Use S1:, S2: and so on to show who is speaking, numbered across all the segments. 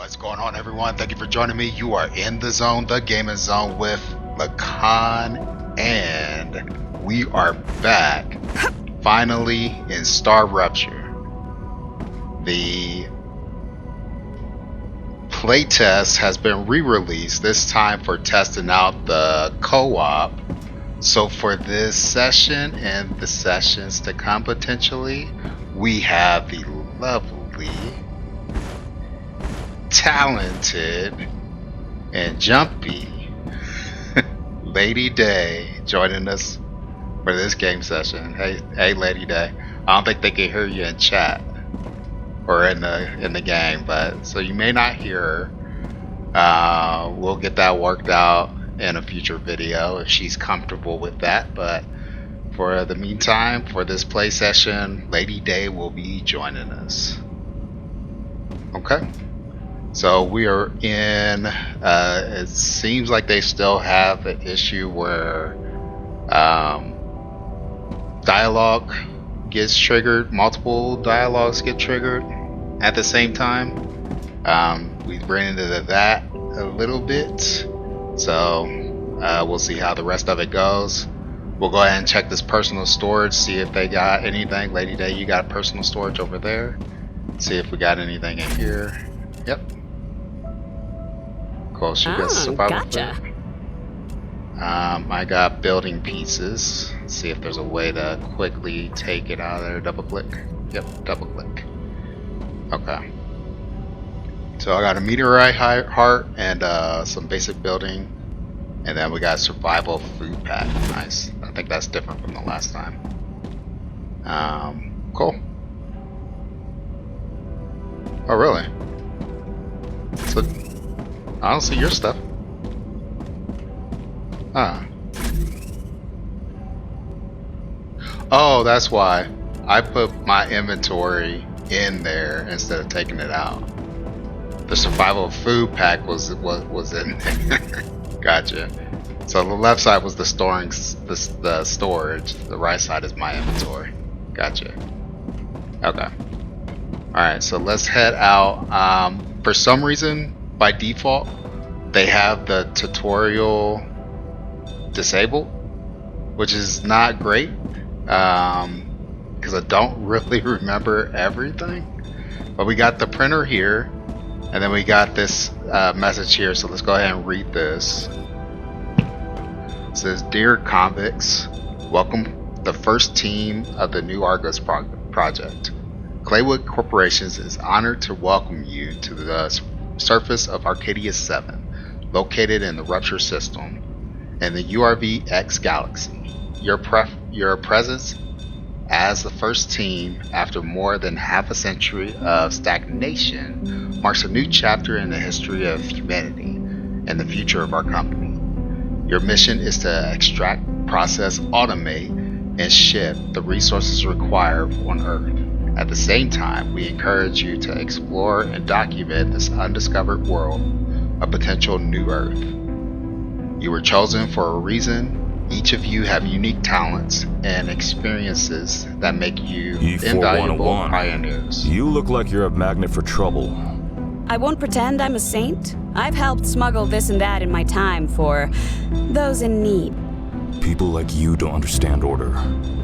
S1: What's going on, everyone? Thank you for joining me. You are in the zone, the gaming zone, with Lacan, and we are back finally in StarRupture. The playtest has been re-released, this time for testing out the co-op. So for this session and the sessions to come potentially, we have the lovely, talented, and jumpy Lady Day joining us for this game session. Hey, Lady Day. I don't think they can hear you in chat or in the game, but so you may not hear her. We'll get that worked out in a future video if she's comfortable with that. But for the meantime, for this play session, Lady Day will be joining us. Okay. So we are in, it seems like they still have an issue where dialogue gets triggered, multiple dialogues get triggered at the same time. We ran into that a little bit, so we'll see how the rest of it goes. We'll go ahead and check this personal storage, see if they got anything. Lady Day, you got personal storage over there. See if we got anything in here. Yep. Cool, she got survival
S2: gotcha.
S1: food. I got building pieces. See if there's a way to quickly take it out of there. Double click. Yep, double click. Okay. So I got a meteorite heart and some basic building. And then we got survival food pack. Nice. I think that's different from the last time. Cool. Oh, really? So I don't see your stuff. Oh, that's why I put my inventory in there instead of taking it out. The survival food pack was in there. Gotcha. So the left side was the storage. The right side is my inventory. Gotcha. Okay. Alright, so let's head out. For some reason, by default, they have the tutorial disabled, which is not great, because I don't really remember everything. But we got the printer here, and then we got this message here, so let's go ahead and read this. It says, "Dear convicts, welcome the first team of the new Argus project. Claywood Corporations is honored to welcome you to the surface of Arcadia 7, located in the Rupture system in the URV-X galaxy. Your presence as the first team after more than half a century of stagnation marks a new chapter in the history of humanity and the future of our company. Your mission is to extract, process, automate, and ship the resources required on Earth. At the same time, we encourage you to explore and document this undiscovered world, a potential new Earth. You were chosen for a reason. Each of you have unique talents and experiences that make you invaluable pioneers."
S3: You look like you're a magnet for trouble.
S2: I won't pretend I'm a saint. I've helped smuggle this and that in my time for those in need.
S3: People like you don't understand order.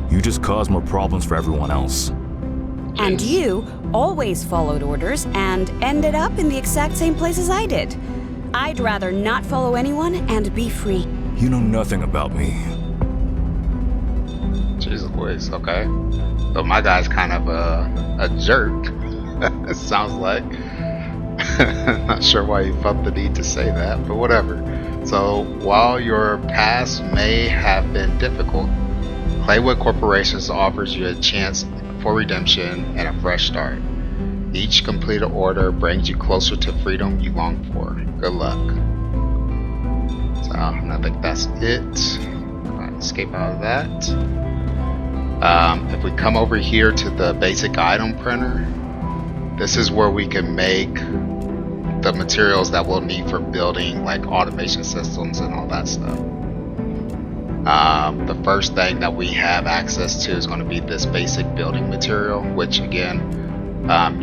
S3: You just cause more problems for everyone else.
S2: And you always followed orders and ended up in the exact same places I did. I'd rather not follow anyone and be free.
S3: You know nothing about me.
S1: Jesus Louise, okay. So my guy's kind of a jerk. It sounds like. Not sure why you felt the need to say that, but whatever. So while your past may have been difficult, Claywood Corporations offers you a chance for redemption and a fresh start. Each completed order brings you closer to freedom you long for. Good luck. So, and I think that's it. Escape out of that. If we come over here to the basic item printer, this is where we can make the materials that we'll need for building like automation systems and all that stuff. The first thing that we have access to is going to be this basic building material, which again,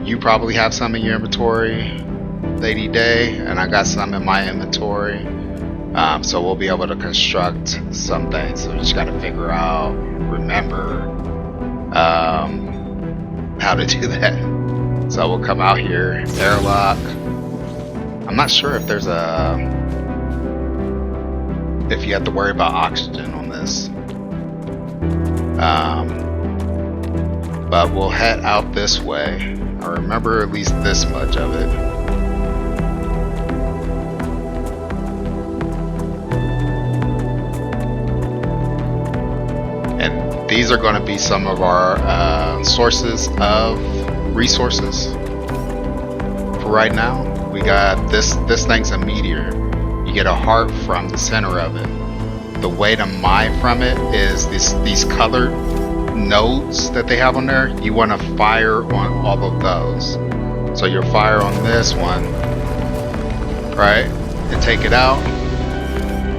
S1: you probably have some in your inventory. Lady Day, and I got some in my inventory. So we'll be able to construct some things. So we just got to figure out, remember, how to do that. So we'll come out here, airlock. I'm not sure if there's if you have to worry about oxygen on this. But we'll head out this way. I remember at least this much of it. And these are going to be some of our sources of resources. For right now, we got this thing's a meteor. You get a heart from the center of it. The way to mine from it is these colored nodes that they have on there. You want to fire on all of those. So you'll fire on this one, right, and take it out,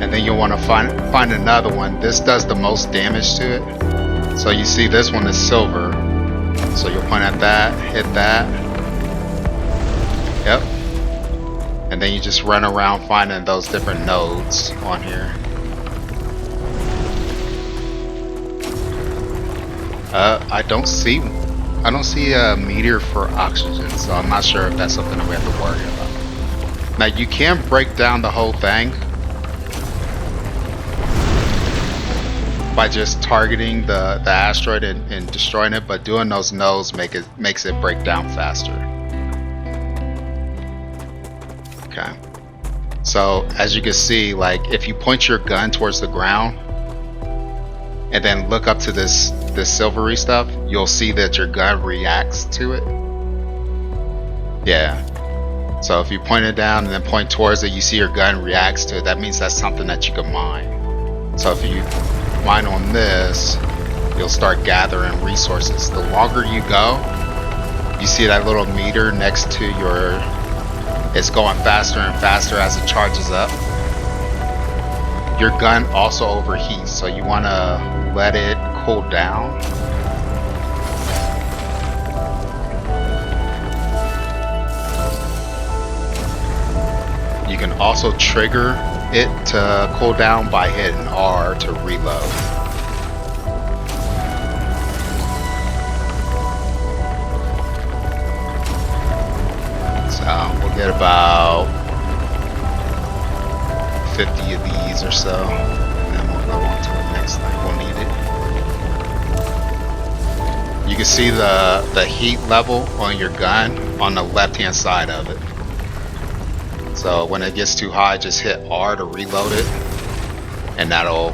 S1: and then you'll want to find another one. This does the most damage to it. So you see this one is silver, so you'll point at that, hit that, yep, and then you just run around finding those different nodes on here. I don't see a meteor for oxygen, so I'm not sure if that's something that we have to worry about. Now you can break down the whole thing by just targeting the asteroid and destroying it, but doing those nodes makes it break down faster. Okay. So as you can see, like if you point your gun towards the ground and then look up to this silvery stuff, you'll see that your gun reacts to it. Yeah. So if you point it down and then point towards it, you see your gun reacts to it. That means that's something that you can mine. So if you mine on this, you'll start gathering resources. The longer you go, you see that little meter next to your, it's going faster and faster as it charges up. Your gun also overheats, so you want to let it cool down. You can also trigger it to cool down by hitting R to reload. So we'll get about 50 of these or so, and then we'll go on to the next thing. We'll need it. You can see the heat level on your gun on the left hand side of it. So when it gets too high, just hit R to reload it, and that'll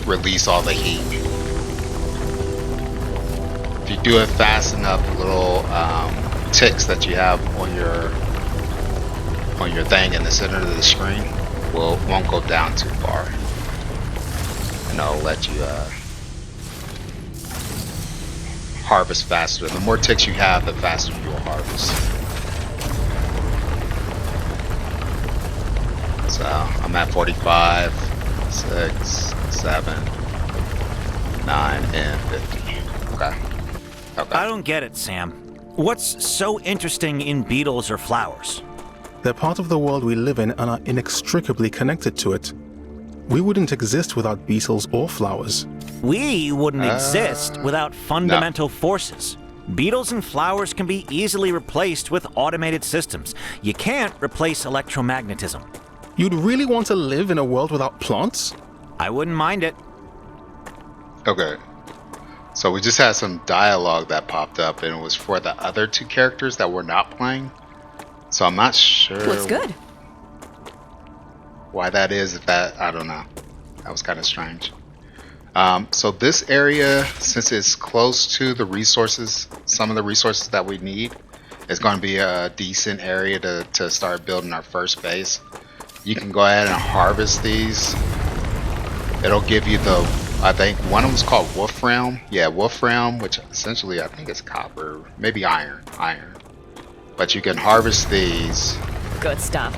S1: release all the heat. If you do it fast enough, the little ticks that you have on your thing in the center of the screen won't go down too far, and it'll let you harvest faster. The more ticks you have, the faster you will harvest. So I'm at 45, 6, 7, 9, and 50. Okay.
S4: I don't get it, Sam. What's so interesting in beetles or flowers?
S5: They're part of the world we live in and are inextricably connected to it. We wouldn't exist without beetles or flowers.
S4: We wouldn't exist without fundamental forces. Beetles and flowers can be easily replaced with automated systems. You can't replace electromagnetism.
S5: You'd really want to live in a world without plants?
S4: I wouldn't mind it.
S1: Okay. So we just had some dialogue that popped up, and it was for the other two characters that we're not playing. So I'm not sure.
S2: Looks good.
S1: Why that is, if that, I don't know. That was kind of strange. So this area, since it's close to the resources, some of the resources that we need, is going to be a decent area to start building our first base. You can go ahead and harvest these. It'll give you the, I think one of them's called Wolfram. Yeah, Wolfram, which essentially I think is copper, maybe iron. But you can harvest these.
S2: Good stuff.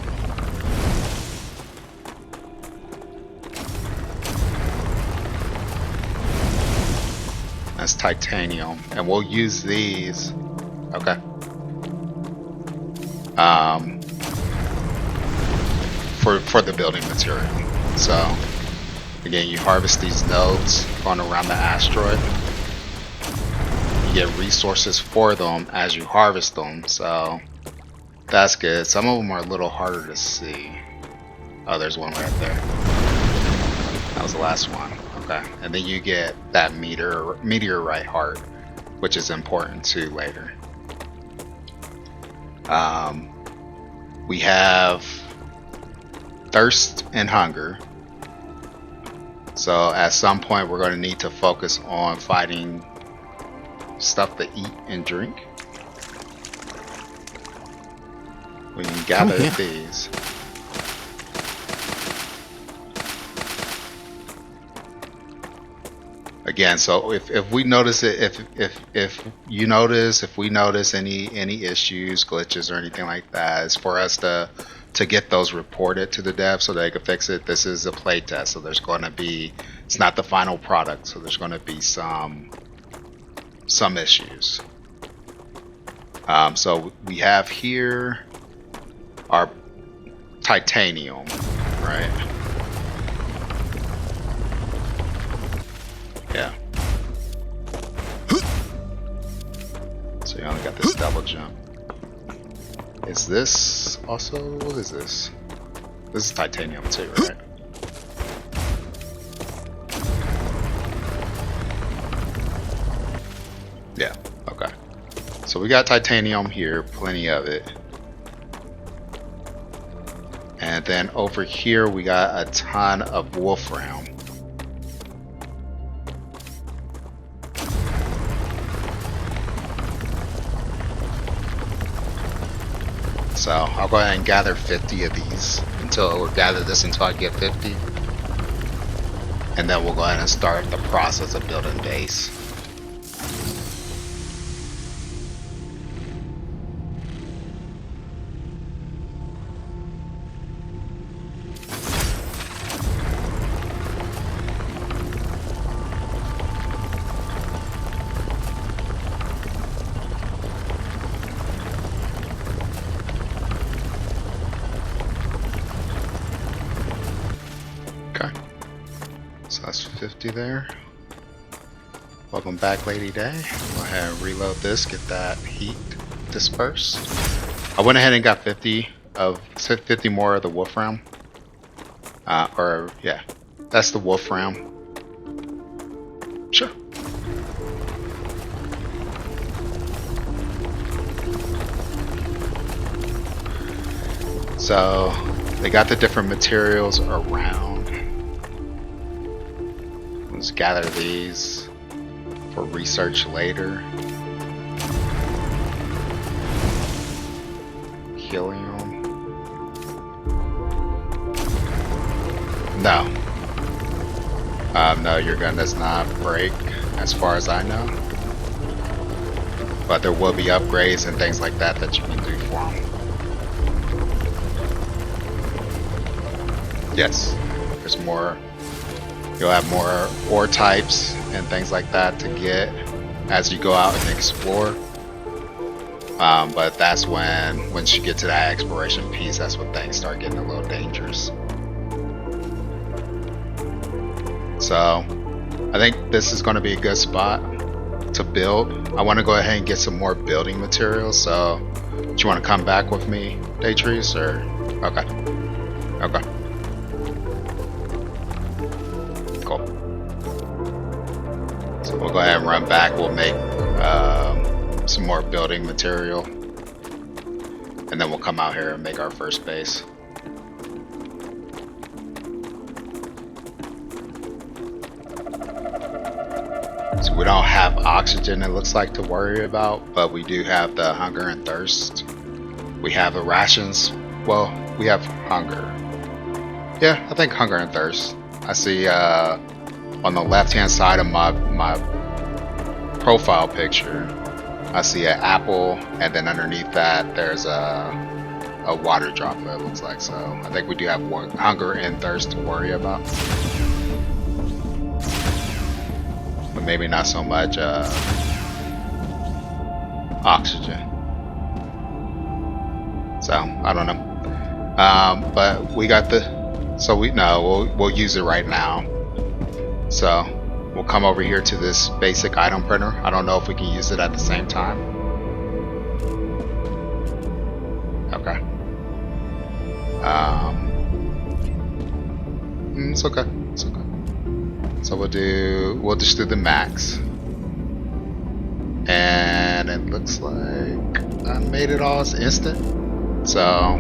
S1: That's titanium, and we'll use these. Okay. for the building material. So again, you harvest these nodes going around the asteroid. You get resources for them as you harvest them, so that's good. Some of them are a little harder to see. Oh, there's one right there. That was the last one. Okay, and then you get that meteorite heart, which is important too later. We have thirst and hunger. So at some point we're going to need to focus on finding stuff to eat and drink. We can gather these. Again, so if we notice it, if we notice any issues, glitches, or anything like that, it's for us to get those reported to the devs so they can fix it. This is a playtest, so there's going to be, it's not the final product, so there's going to be some issues. So we have here our titanium, right? Yeah. So you only got this double jump. Is this also, what is this? This is titanium too, right? Yeah, okay. So we got titanium here, plenty of it. And then over here we got a ton of wolfram. So I'll go ahead and gather 50 of these until I get 50. And then we'll go ahead and start the process of building base. So that's 50 there. Welcome back, Lady Day. Go ahead and reload this, get that heat dispersed. I went ahead and got 50 more of the wolfram. Yeah, that's the wolfram. Sure. So they got the different materials around. Let's gather these for research later. Helium. No. No, your gun does not break as far as I know. But there will be upgrades and things like that that you can do for them. Yes, there's more. You'll have more ore types and things like that to get as you go out and explore. But that's once you get to that exploration piece, that's when things start getting a little dangerous. So I think this is going to be a good spot to build. I want to go ahead and get some more building materials. So do you want to come back with me, Daytrees, or okay? Okay. Cool. So we'll go ahead and run back. We'll make some more building material, and then we'll come out here and make our first base. So we don't have oxygen, it looks like, to worry about, but we do have the hunger and thirst. We have the rations. Well, we have hunger. Yeah, I think hunger and thirst. I see on the left hand side of my profile picture, I see an apple, and then underneath that there's a water droplet, it looks like. So I think we do have hunger and thirst to worry about, but maybe not so much oxygen. So I don't know. But we got so we'll use it right now. So we'll come over here to this basic item printer. I don't know if we can use it at the same time. Okay. It's okay. It's okay. So we'll just do the max. And it looks like I made it all as instant. So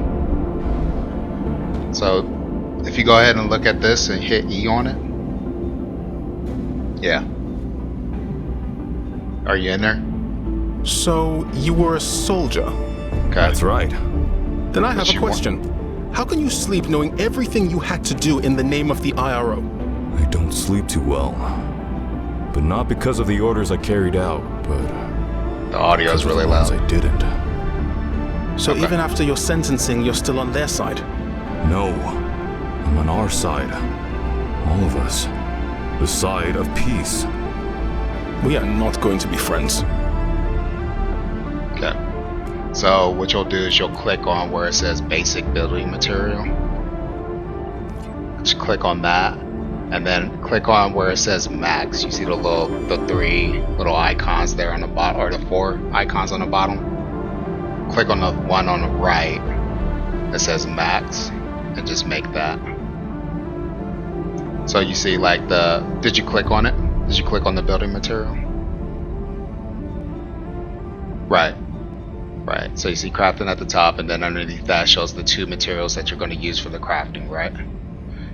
S1: if you go ahead and look at this and hit E on it. Yeah. Are you in there?
S5: So, you were a soldier?
S1: Okay.
S3: That's right.
S5: Then I have a question. How can you sleep knowing everything you had to do in the name of the IRO?
S3: I don't sleep too well. But not because of the orders I carried out, but
S1: The audio is really
S3: because
S1: loud.
S3: I didn't.
S5: So
S1: Okay.
S5: even after your sentencing, you're still on their side?
S3: No, I'm on our side. All of us. The side of peace.
S5: We are not going to be friends.
S1: Okay. So what you'll do is you'll click on where it says basic building material. Just click on that, and then click on where it says max. You see the 3 little icons there on the bottom, or the 4 icons on the bottom. Click on the one on the right that says max, and just make that. So you see like did you click on it? Did you click on the building material? Right. Right. So you see crafting at the top, and then underneath that shows the 2 materials that you're going to use for the crafting, right?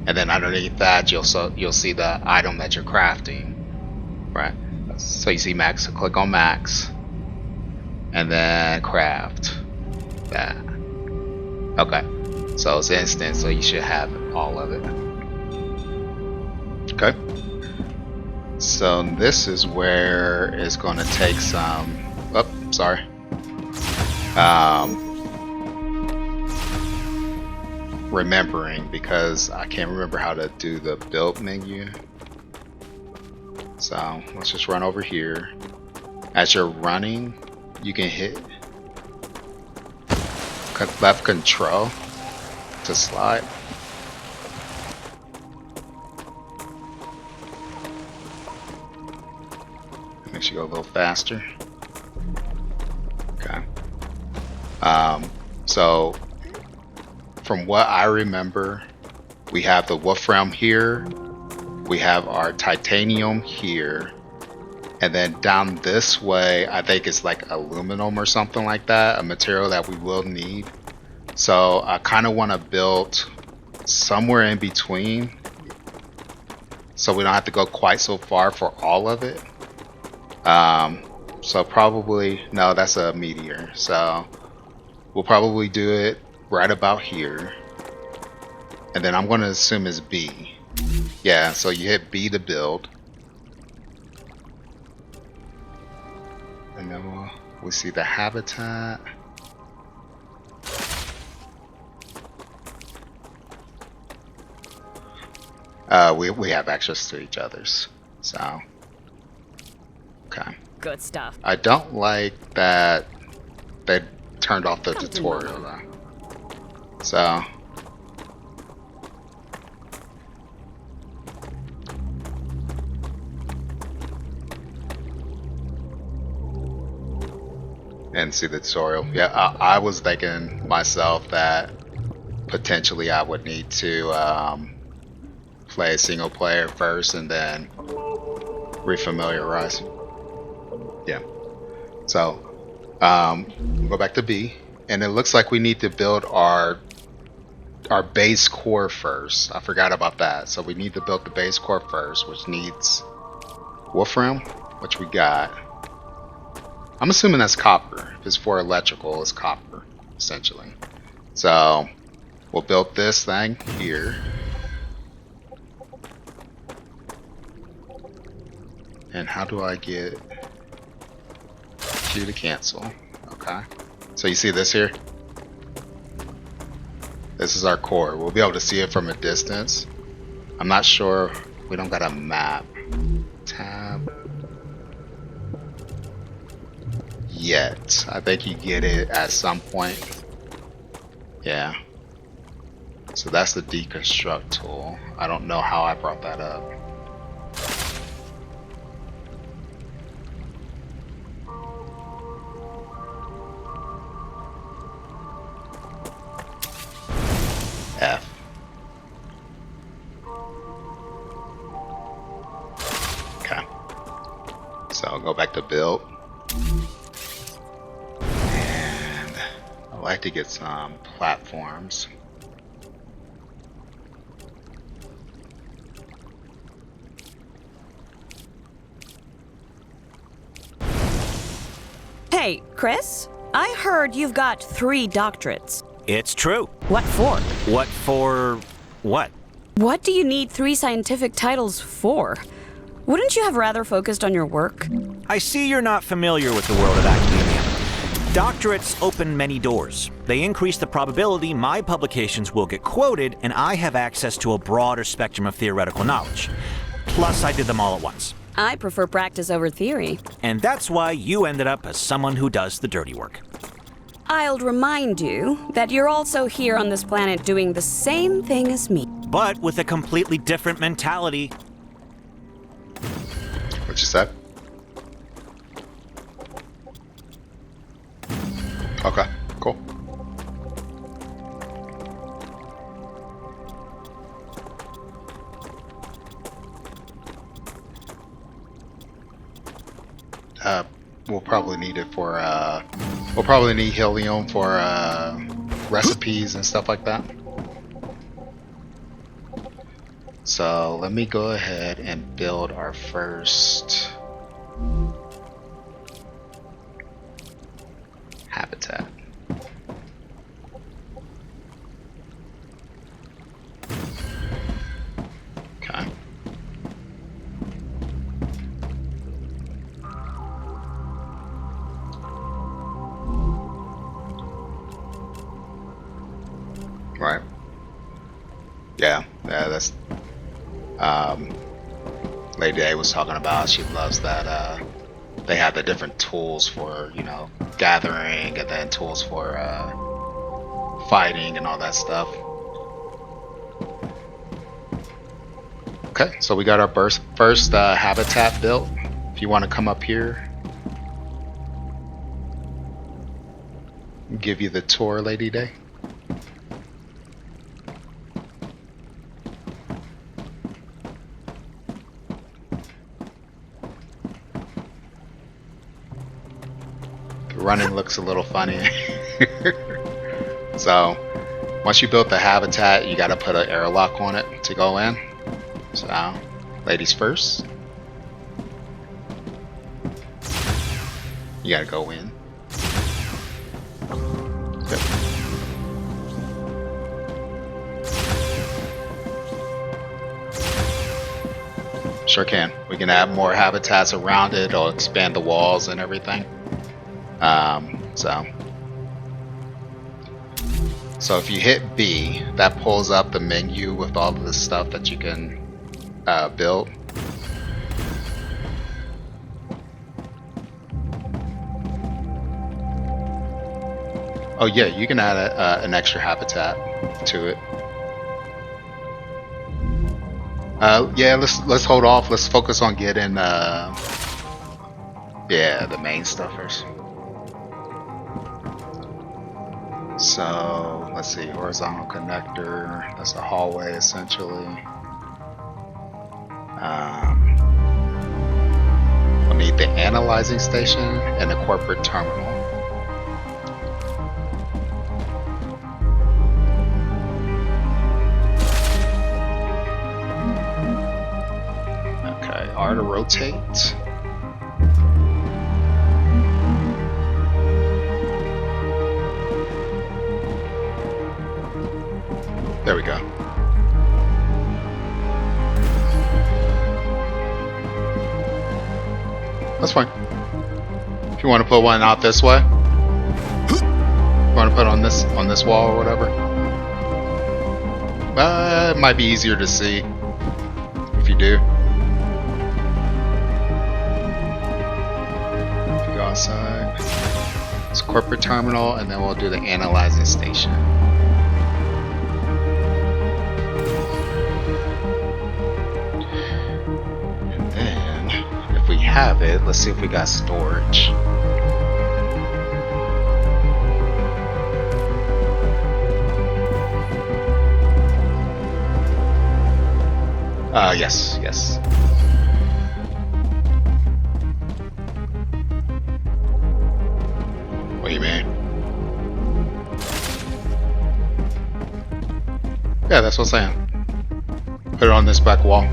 S1: And then underneath that you'll see the item that you're crafting, right? So you see max. So click on max, and then craft that. Okay. So it's instant. So you should have all of it. Okay. So this is where it's going to take some. Oh, sorry. Remembering, because I can't remember how to do the build menu. So let's just run over here. As you're running, you can hit left control to slide. Makes you go a little faster. Okay. So from what I remember, we have the wolfram here, we have our titanium here, and then down this way I think it's like aluminum or something like that, a material that we will need. So I kind of want to build somewhere in between so we don't have to go quite so far for all of it. So probably, no, that's a meteor, so we'll probably do it right about here, and then I'm going to assume it's B. Yeah, so you hit B to build, and then we'll see the habitat. We have access to each other's, so okay.
S2: Good stuff.
S1: I don't like that they turned off the tutorial though. So and see the tutorial. Yeah, I was thinking myself that potentially I would need to play a single player first and then refamiliarize. Yeah. So we'll go back to B, and it looks like we need to build our base core first. I forgot about that. So we need to build the base core first, which needs wolfram, which we got. I'm assuming that's copper. If it's for electrical, it's copper, essentially. So we'll build this thing here. And how do I get Q to cancel? Okay. So you see this here? This is our core. We'll be able to see it from a distance. I'm not sure. We don't got a map. Tab. Yet. I think you get it at some point. Yeah. So that's the deconstruct tool. I don't know how I brought that up. F. Okay. So I'll go back to build. And I'd like to get some platforms.
S2: Hey, Chris, I heard you've got 3 doctorates.
S4: It's true.
S2: What for?
S4: What for what?
S2: What do you need 3 scientific titles for? Wouldn't you have rather focused on your work?
S4: I see you're not familiar with the world of academia. Doctorates open many doors. They increase the probability my publications will get quoted, and I have access to a broader spectrum of theoretical knowledge. Plus, I did them all at once.
S2: I prefer practice over theory.
S4: And that's why you ended up as someone who does the dirty work.
S2: I'll remind you that you're also here on this planet doing the same thing as me.
S4: But with a completely different mentality.
S1: What you said? Okay, cool. We'll probably need it for we'll probably need helium for recipes and stuff like that. So let me go ahead and build our first habitat. Okay. Right. Yeah, that's Lady A was talking about. She loves that they have the different tools for, you know, gathering, and then tools for fighting and all that stuff. Okay, so we got our first habitat built. If you want to come up here, give you the tour, Lady Day. Running looks a little funny. So once you built the habitat, you got to put an airlock on it to go in. So ladies first, you got to go in. Yep. Sure can. We can add more habitats around it, or expand the walls and everything. So if you hit B, that pulls up the menu with all of the stuff that you can build. Oh yeah, you can add an extra habitat to it. Yeah, let's hold off. Let's focus on getting yeah, the main stuff first. So let's see, horizontal connector. That's a hallway essentially. We'll need the analyzing station and the corporate terminal. Okay, R to rotate. There we go. That's fine. If you want to put one out this way, you want to put on this wall or whatever. It might be easier to see if you do. If you go outside, it's corporate terminal, and then we'll do the analyzing station. it. Let's see if we got storage. Yes, yes. What do you mean? Yeah, that's what I'm saying. Put it on this back wall.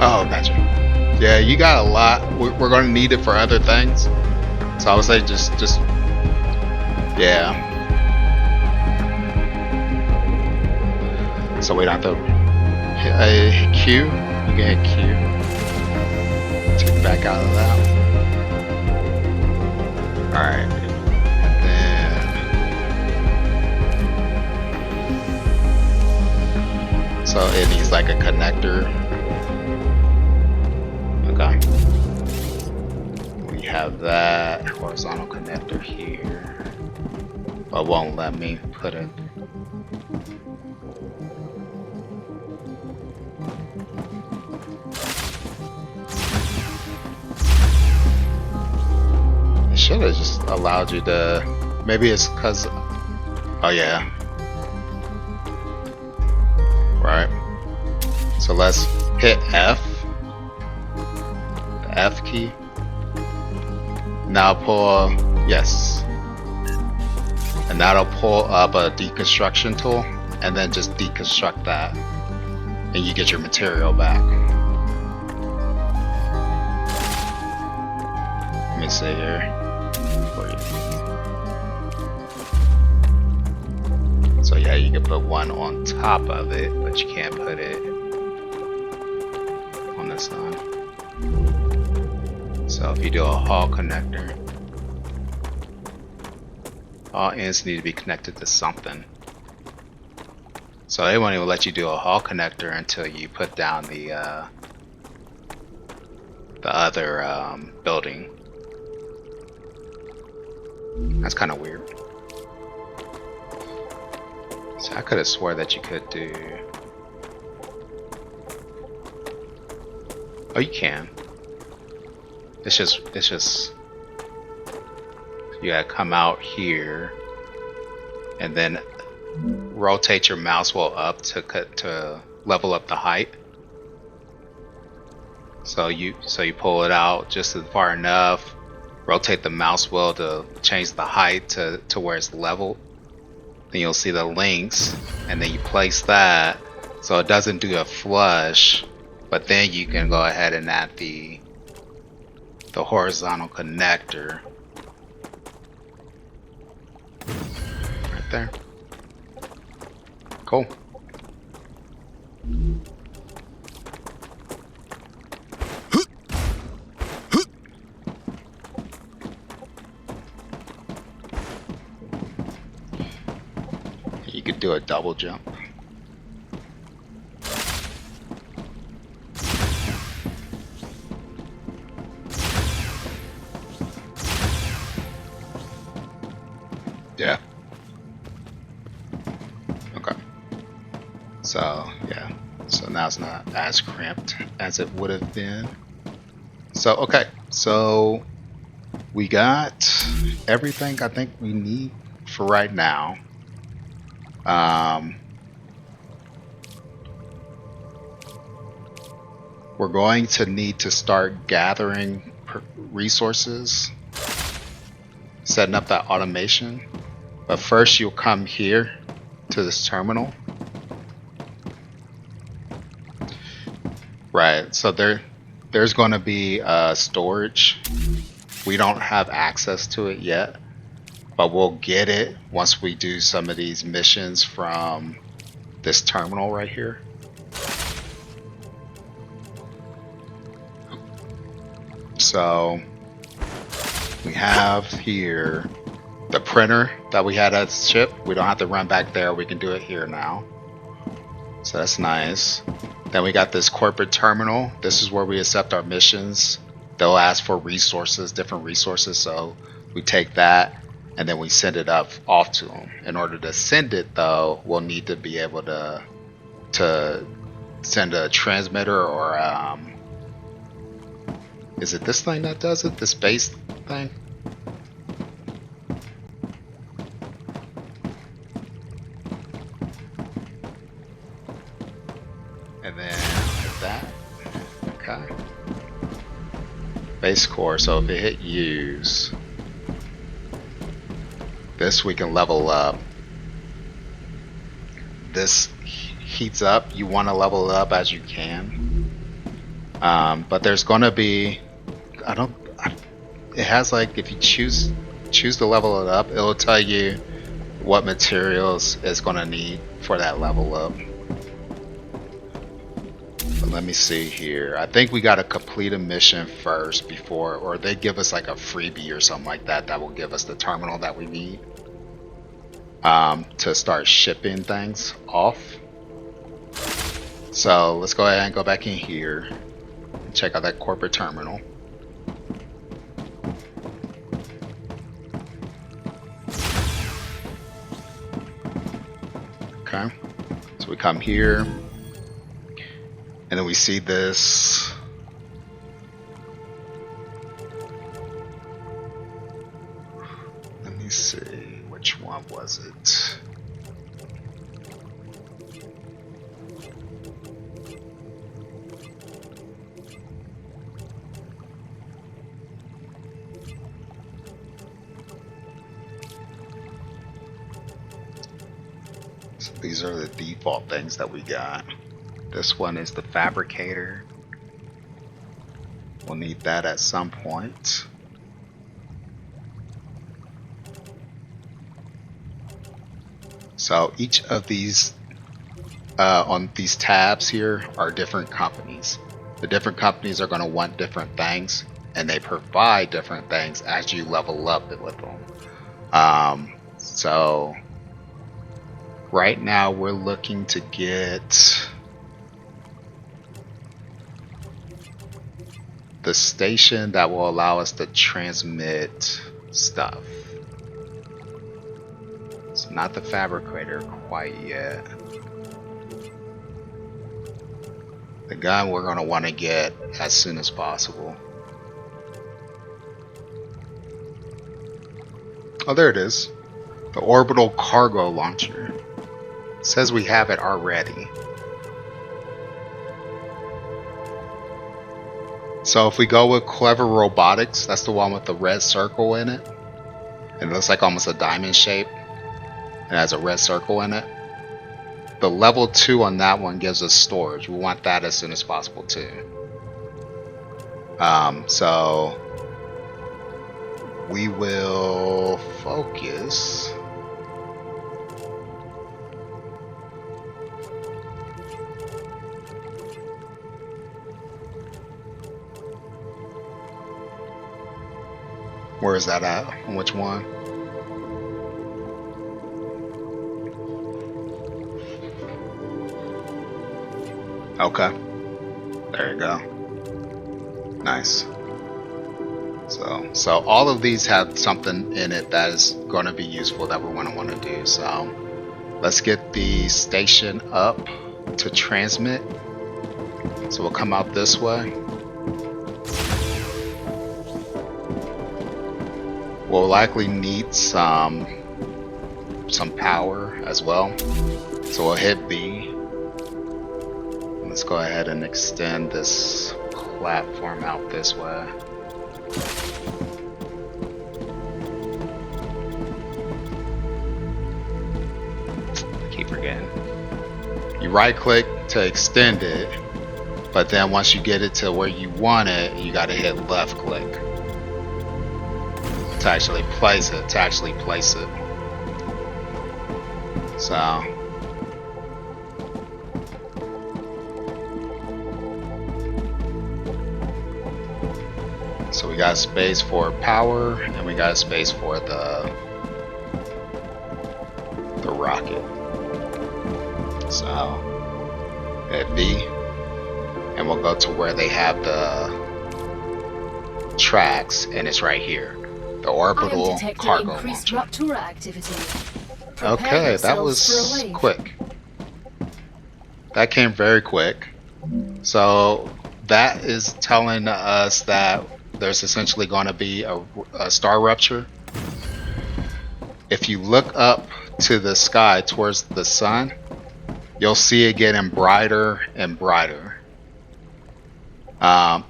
S1: Oh, gotcha. Yeah, you got a lot. We're going to need it for other things. So I would say just yeah. So we don't have to hit Q. You can hit Q. Take back out of that. Alright. And then so it needs like a connector. Okay. We have that horizontal connector here. But won't let me put it. Should have just allowed you to. Maybe it's because. Oh yeah. Right. So let's hit F. The F key. Now pull. Yes. And that'll pull up a deconstruction tool, and then just deconstruct that, and you get your material back. Let me see here. So yeah, you can put one on top of it, but you can't put it on this side. So if you do a hall connector, all ends need to be connected to something. So they won't even let you do a hall connector until you put down the other building. That's kind of weird. So I could have swore that you could do. Oh, you can. It's just. You gotta come out here, and then rotate your mouse wheel up to level up the height. So you pull it out just far enough. Rotate the mouse wheel to change the height to where it's level. Then you'll see the links, and then you place that so it doesn't do a flush, but then you can go ahead and add the horizontal connector right there. Cool. You could do a double jump. Yeah. Okay. So, yeah. So now it's not as cramped as it would have been. So, okay. So we got everything I think we need for right now. We're going to need to start gathering resources, setting up that automation. But first you'll come here to this terminal. Right, so there's going to be storage. We don't have access to it yet, but we'll get it once we do some of these missions from this terminal right here. So we have here the printer that we had at the ship. We don't have to run back there. We can do it here now. So that's nice. Then we got this corporate terminal. This is where we accept our missions. They'll ask for resources, different resources. So we take that and then we send it off to them. In order to send it though, we'll need to be able to send a transmitter or is it this thing that does it? This base thing? And then that. Okay. Base core, so if it hit use, this we can level up. This heats up. You want to level it up as you can. But there's gonna be, it has like, if you choose to level it up, it'll tell you what materials it's gonna need for that level up. But let me see here. I think we gotta complete a mission first before, or they give us like a freebie or something like that that will give us the terminal that we need to start shipping things off. So let's go ahead and go back in here and check out that corporate terminal. Okay, so we come here and then we see this. Let me see, which one was it? So these are the default things that we got. This one is the fabricator. We'll need that at some point. So each of these on these tabs here are different companies. The different companies are going to want different things, and they provide different things as you level up with them. So right now we're looking to get the station that will allow us to transmit stuff. It's not the fabricator quite yet. The gun we're going to want to get as soon as possible. Oh, there it is. The orbital cargo launcher. It says we have it already. So if we go with Clever Robotics, that's the one with the red circle in it. It looks like almost a diamond shape. It has a red circle in it. The level 2 on that one gives us storage. We want that as soon as possible too. So we will focus. Where is that at? On which one? Okay. There you go. Nice. So all of these have something in it that is going to be useful that we're going to want to do. So let's get the station up to transmit. So we'll come out this way. We'll likely need some power as well. So we'll hit B. Let's go ahead and extend this platform out this way. I keep forgetting. You right click to extend it, but then once you get it to where you want it, you gotta hit left click to actually place it, So we got space for power, and we got space for the rocket. So hit B, and we'll go to where they have the tracks, and it's right here. The orbital cargo launcher. Okay, that was quick. That came very quick. So that is telling us that there's essentially going to be a star rupture. If you look up to the sky towards the sun, you'll see it getting brighter and brighter.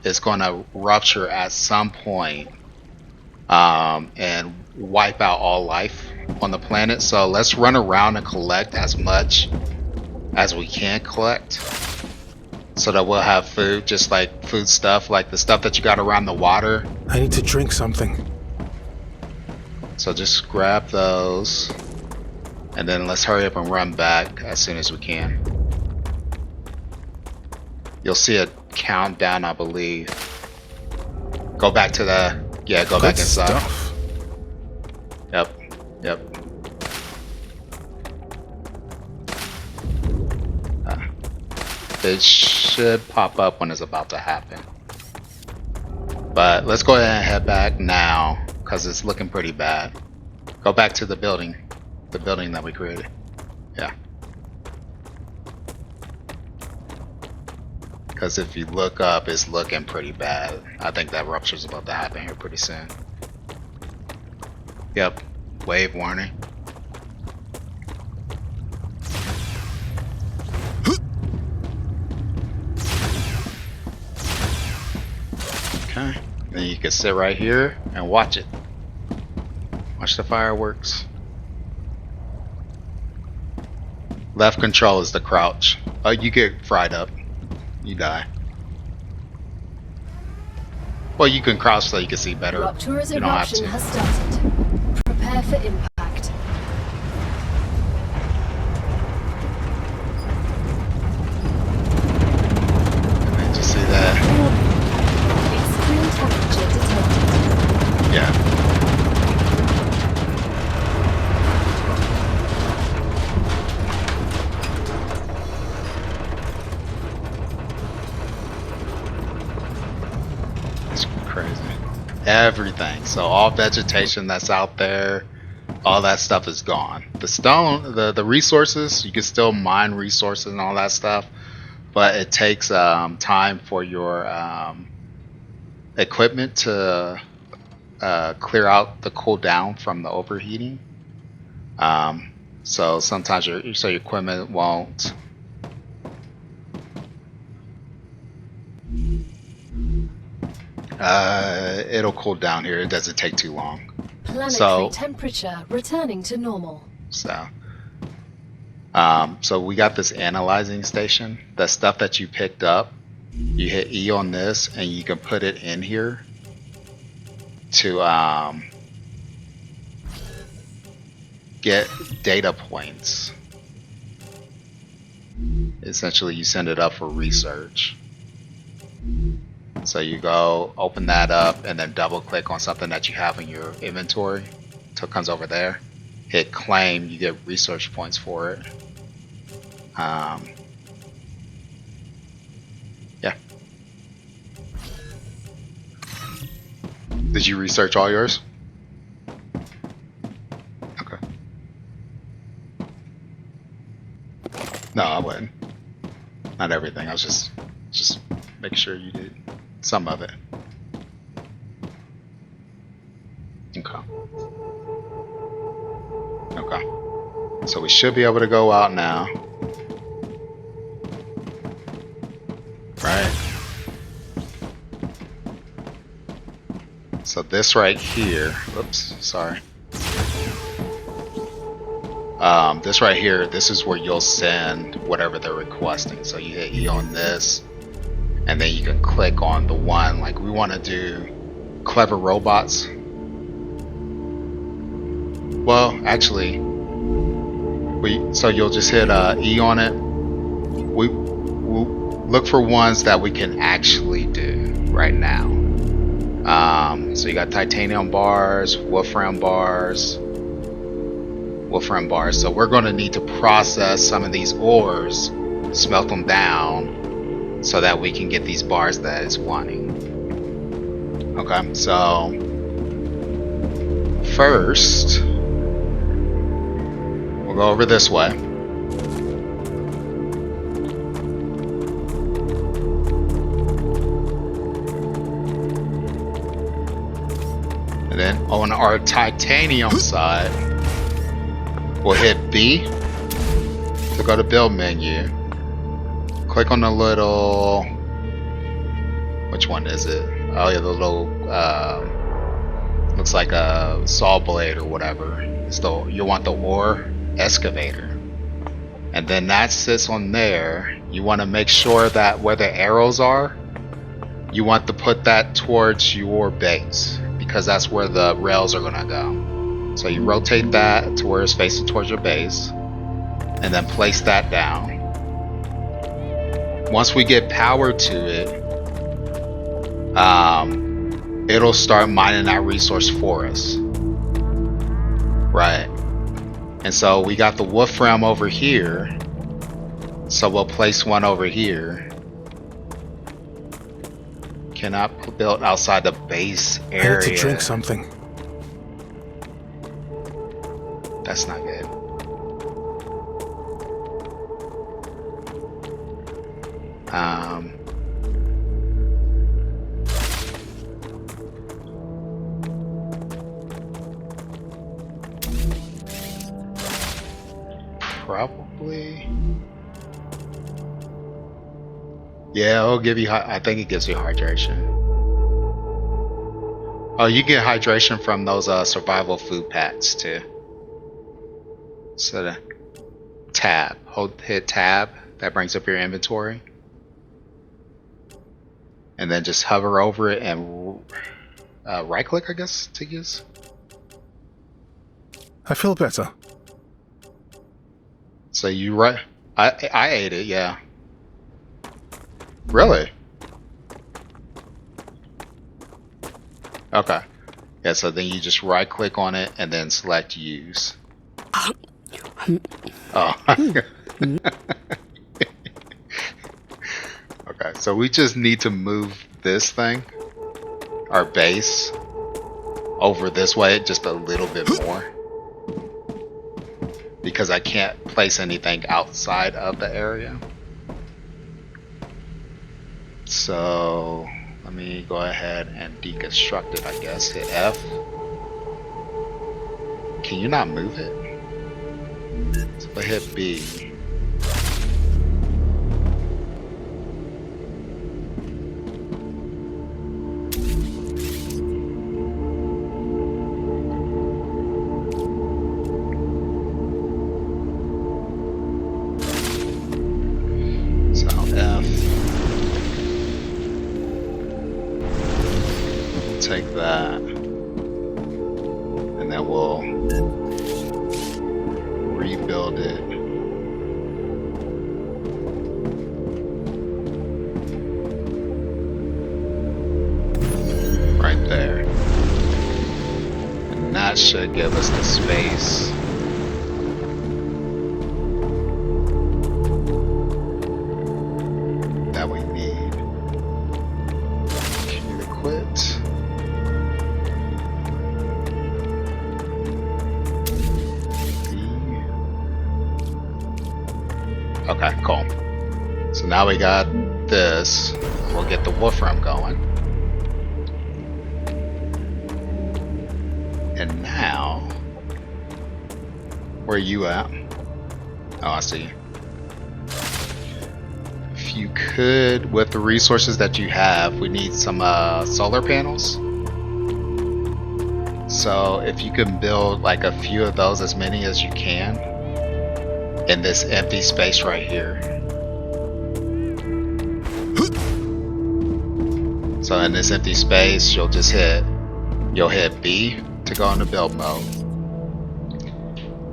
S1: It's going to rupture at some point, and wipe out all life on the planet. So let's run around and collect as much as we can collect, so that we'll have food, just like food stuff, like the stuff that you got around the water.
S5: I need to drink something.
S1: So just grab those, and then let's hurry up and run back as soon as we can. You'll see a countdown, I believe. Go back to the, yeah, go back inside.
S5: Stuff.
S1: Yep. It should pop up when it's about to happen. But let's go ahead and head back now, because it's looking pretty bad. Go back to the building that we created. Yeah. Because if you look up, it's looking pretty bad. I think that rupture is about to happen here pretty soon. Yep. Wave warning. Okay. Then you can sit right here and watch it. Watch the fireworks. Left control is the crouch. Oh, you get fried up. You die. Well, you can crouch so you can see better.
S6: Rupture's
S1: You don't have
S6: eruption
S1: to.
S6: has started. Prepare for impact.
S1: Did you see that?
S6: Extreme temperature detected.
S1: Yeah. It's crazy. Everything. So all vegetation that's out there, all that stuff is gone. The stone, the resources, you can still mine resources and all that stuff, but it takes time for your equipment to clear out the cooldown from the overheating. So sometimes your equipment won't. It'll cool down here. It doesn't take too long.
S6: Planetary temperature returning to normal.
S1: So we got this analyzing station. The stuff that you picked up, you hit E on this and you can put it in here to get data points. Essentially, you send it up for research. So you go open that up and then double click on something that you have in your inventory until it comes over there. Hit claim, you get research points for it. Yeah. Did you research all yours? Okay. No, I wouldn't. Not everything. I was just make sure you did some of it. Okay. Okay. So we should be able to go out now. Right. So this right here, whoops, sorry. This right here, this is where you'll send whatever they're requesting. So you hit E on this, and then you can click on the one, like we want to do clever robots. Well, actually, so you'll just hit E on it. We'll look for ones that we can actually do right now. So you got titanium bars, wolfram bars. So we're going to need to process some of these ores, smelt them down, so that we can get these bars that it's wanting. Okay, so first we'll go over this way. our titanium side, we'll hit B to go to build menu. Click on the little, which one is it? Oh yeah, the little looks like a saw blade or whatever. So you want the ore excavator, and then that sits on there. You want to make sure that where the arrows are, you want to put that towards your base, because that's where the rails are gonna go. So you rotate that to where it's facing towards your base, and then place that down. Once we get power to it, it'll start mining that resource for us. Right. And so we got the wolfram over here. So we'll place one over here. Cannot build outside the base area.
S5: I need to drink something.
S1: That's not good. Probably. Yeah, it'll give you. I think it gives you hydration. Oh, you get hydration from those survival food packs too. So the tab, hit tab. That brings up your inventory, and then just hover over it and right click, I guess, to use.
S5: I feel better.
S1: So you I ate it, yeah. Really? Okay. Yeah, so then you just right click on it and then select use. Oh. Okay, so we just need to move this thing, our base, over this way just a little bit more. Because I can't place anything outside of the area. So let me go ahead and deconstruct it, I guess. Hit F. Can you not move it? So if I hit B. Take that, and then we'll rebuild it. Right there. And that should give us the space. That we need. Can you quit? Okay, cool. So now we got this. We'll get the wolfram going. And now, where are you at? Oh, I see. If you could, with the resources that you have, we need some solar panels. So if you can build like a few of those, as many as you can, in this empty space right here. So in this empty space, you'll hit B to go into build mode.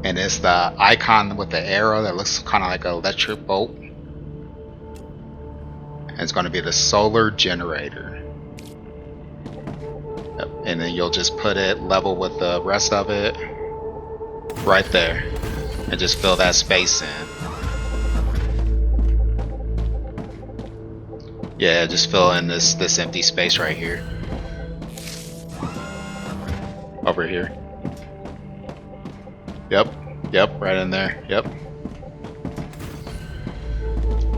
S1: And it's the icon with the arrow that looks kind of like an electric bolt. And it's going to be the solar generator. Yep. And then you'll just put it level with the rest of it right there. And just fill that space in. Yeah, just fill in this empty space right here. Over here. Yep, right in there. Yep.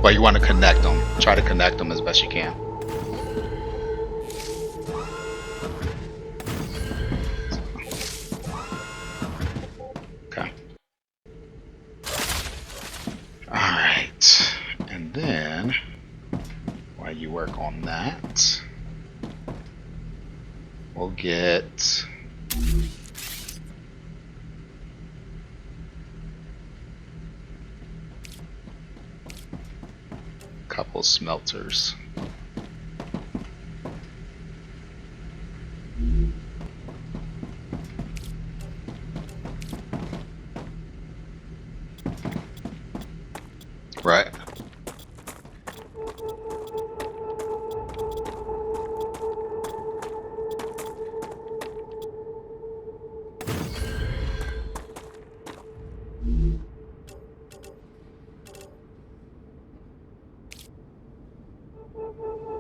S1: Well, you want to connect them. Try to connect them as best you can. get a couple smelters. Right.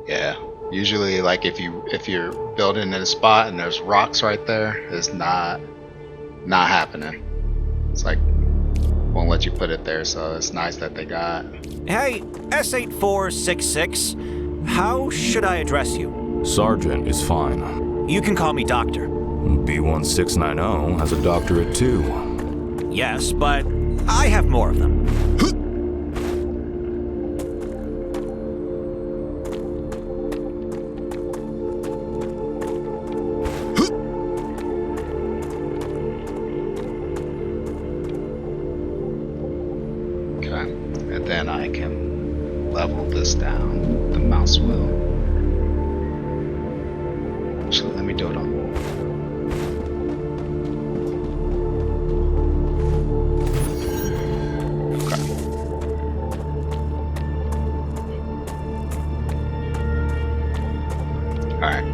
S1: Yeah. Usually, like if you're building in a spot and there's rocks right there, it's not happening. It's like won't let you put it there, so it's nice that they got.
S4: Hey, S8466, how should I address you?
S3: Sergeant is fine.
S4: You can call me Doctor.
S3: B1690 has a doctorate too.
S4: Yes, but I have more of them.
S1: And then I can level this down, the mouse wheel. Actually, let me do it on. Okay. Alright.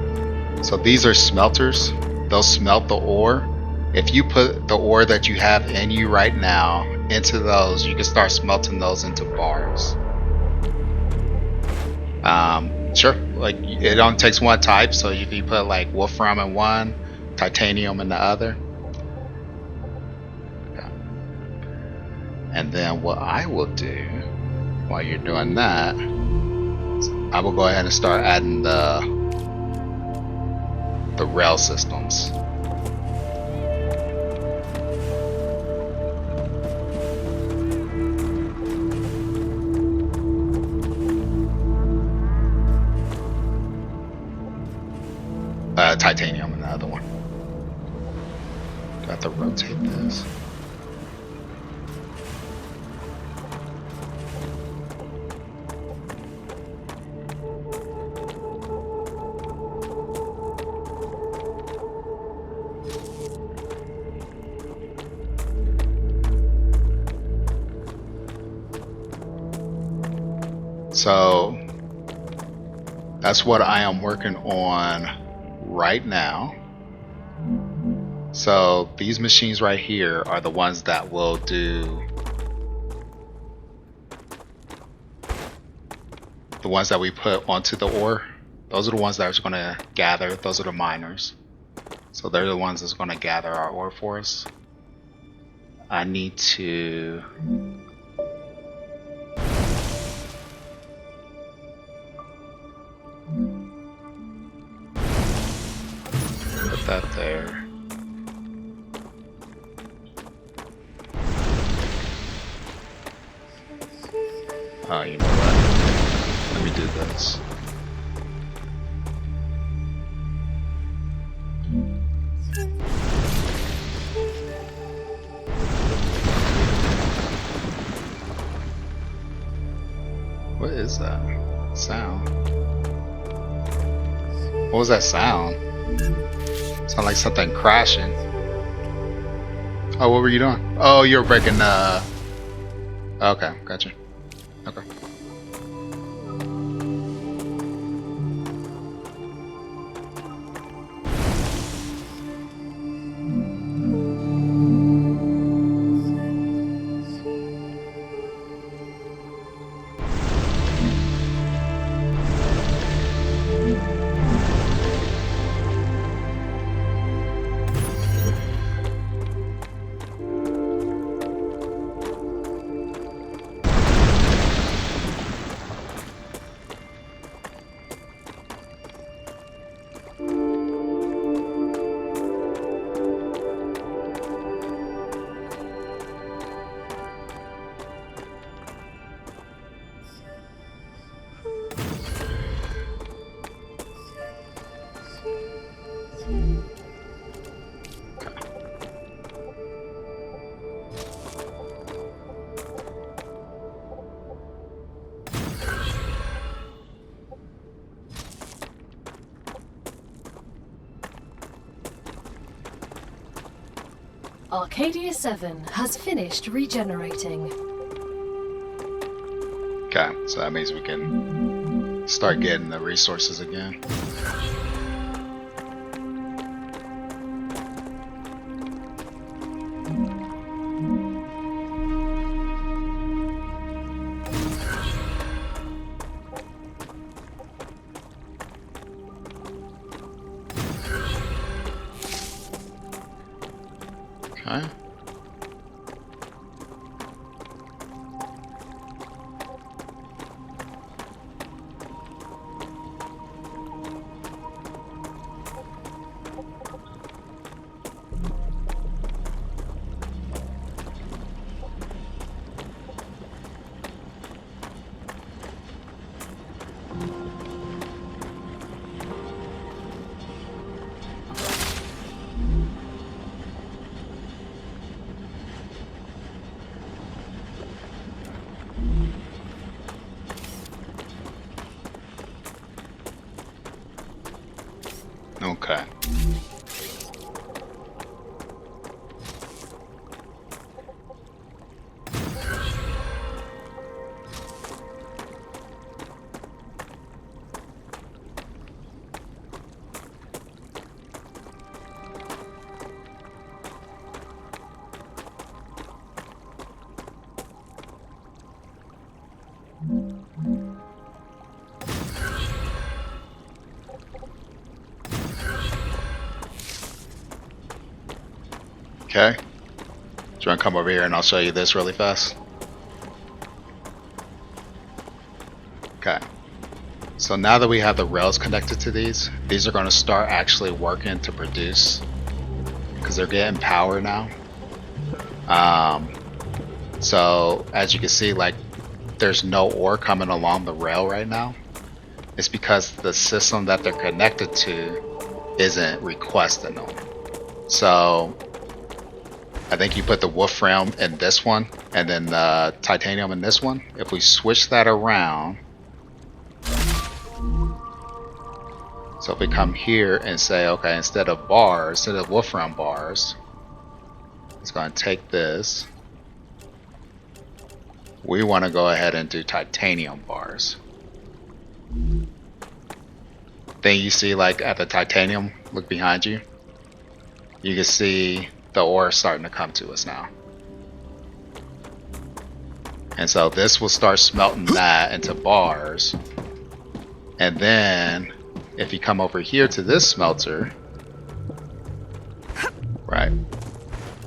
S1: So these are smelters. They'll smelt the ore. If you put the ore that you have in you right now into those, you can start smelting those into bars. Sure, like it only takes one type, so if you put like wolfram in one, titanium in the other. Okay. And then what I will do while you're doing that, I will go ahead and start adding the rail systems. Titanium in the other one. Do I have to rotate this? So that's what I am working on right now. So these machines right here are the ones that will do the ones that we put onto the ore. Those are the ones that are going to gather. Those are the miners. So they're the ones that's going to gather our ore for us. I need to put that there. Oh, you know what? Let me do this. What is that sound? What was that sound? Sound like something crashing. Oh, what were you doing? Oh, you were breaking okay, gotcha. Okay.
S6: Arcadia 7 has finished regenerating.
S1: Okay, so that means we can start getting the resources again. Okay. Okay. Okay. Do you want to come over here and I'll show you this really fast? Okay. So now that we have the rails connected to these are going to start actually working to produce because they're getting power now. So as you can see, like there's no ore coming along the rail right now. It's because the system that they're connected to isn't requesting them. So I think you put the wolfram in this one and then the titanium in this one. If we switch that around, so if we come here and say, okay, instead of wolfram bars, it's going to take this. We want to go ahead and do titanium bars. Then you see, like at the titanium, look behind you. You can see the ore starting to come to us now. And so this will start smelting that into bars. And then if you come over here to this smelter, right?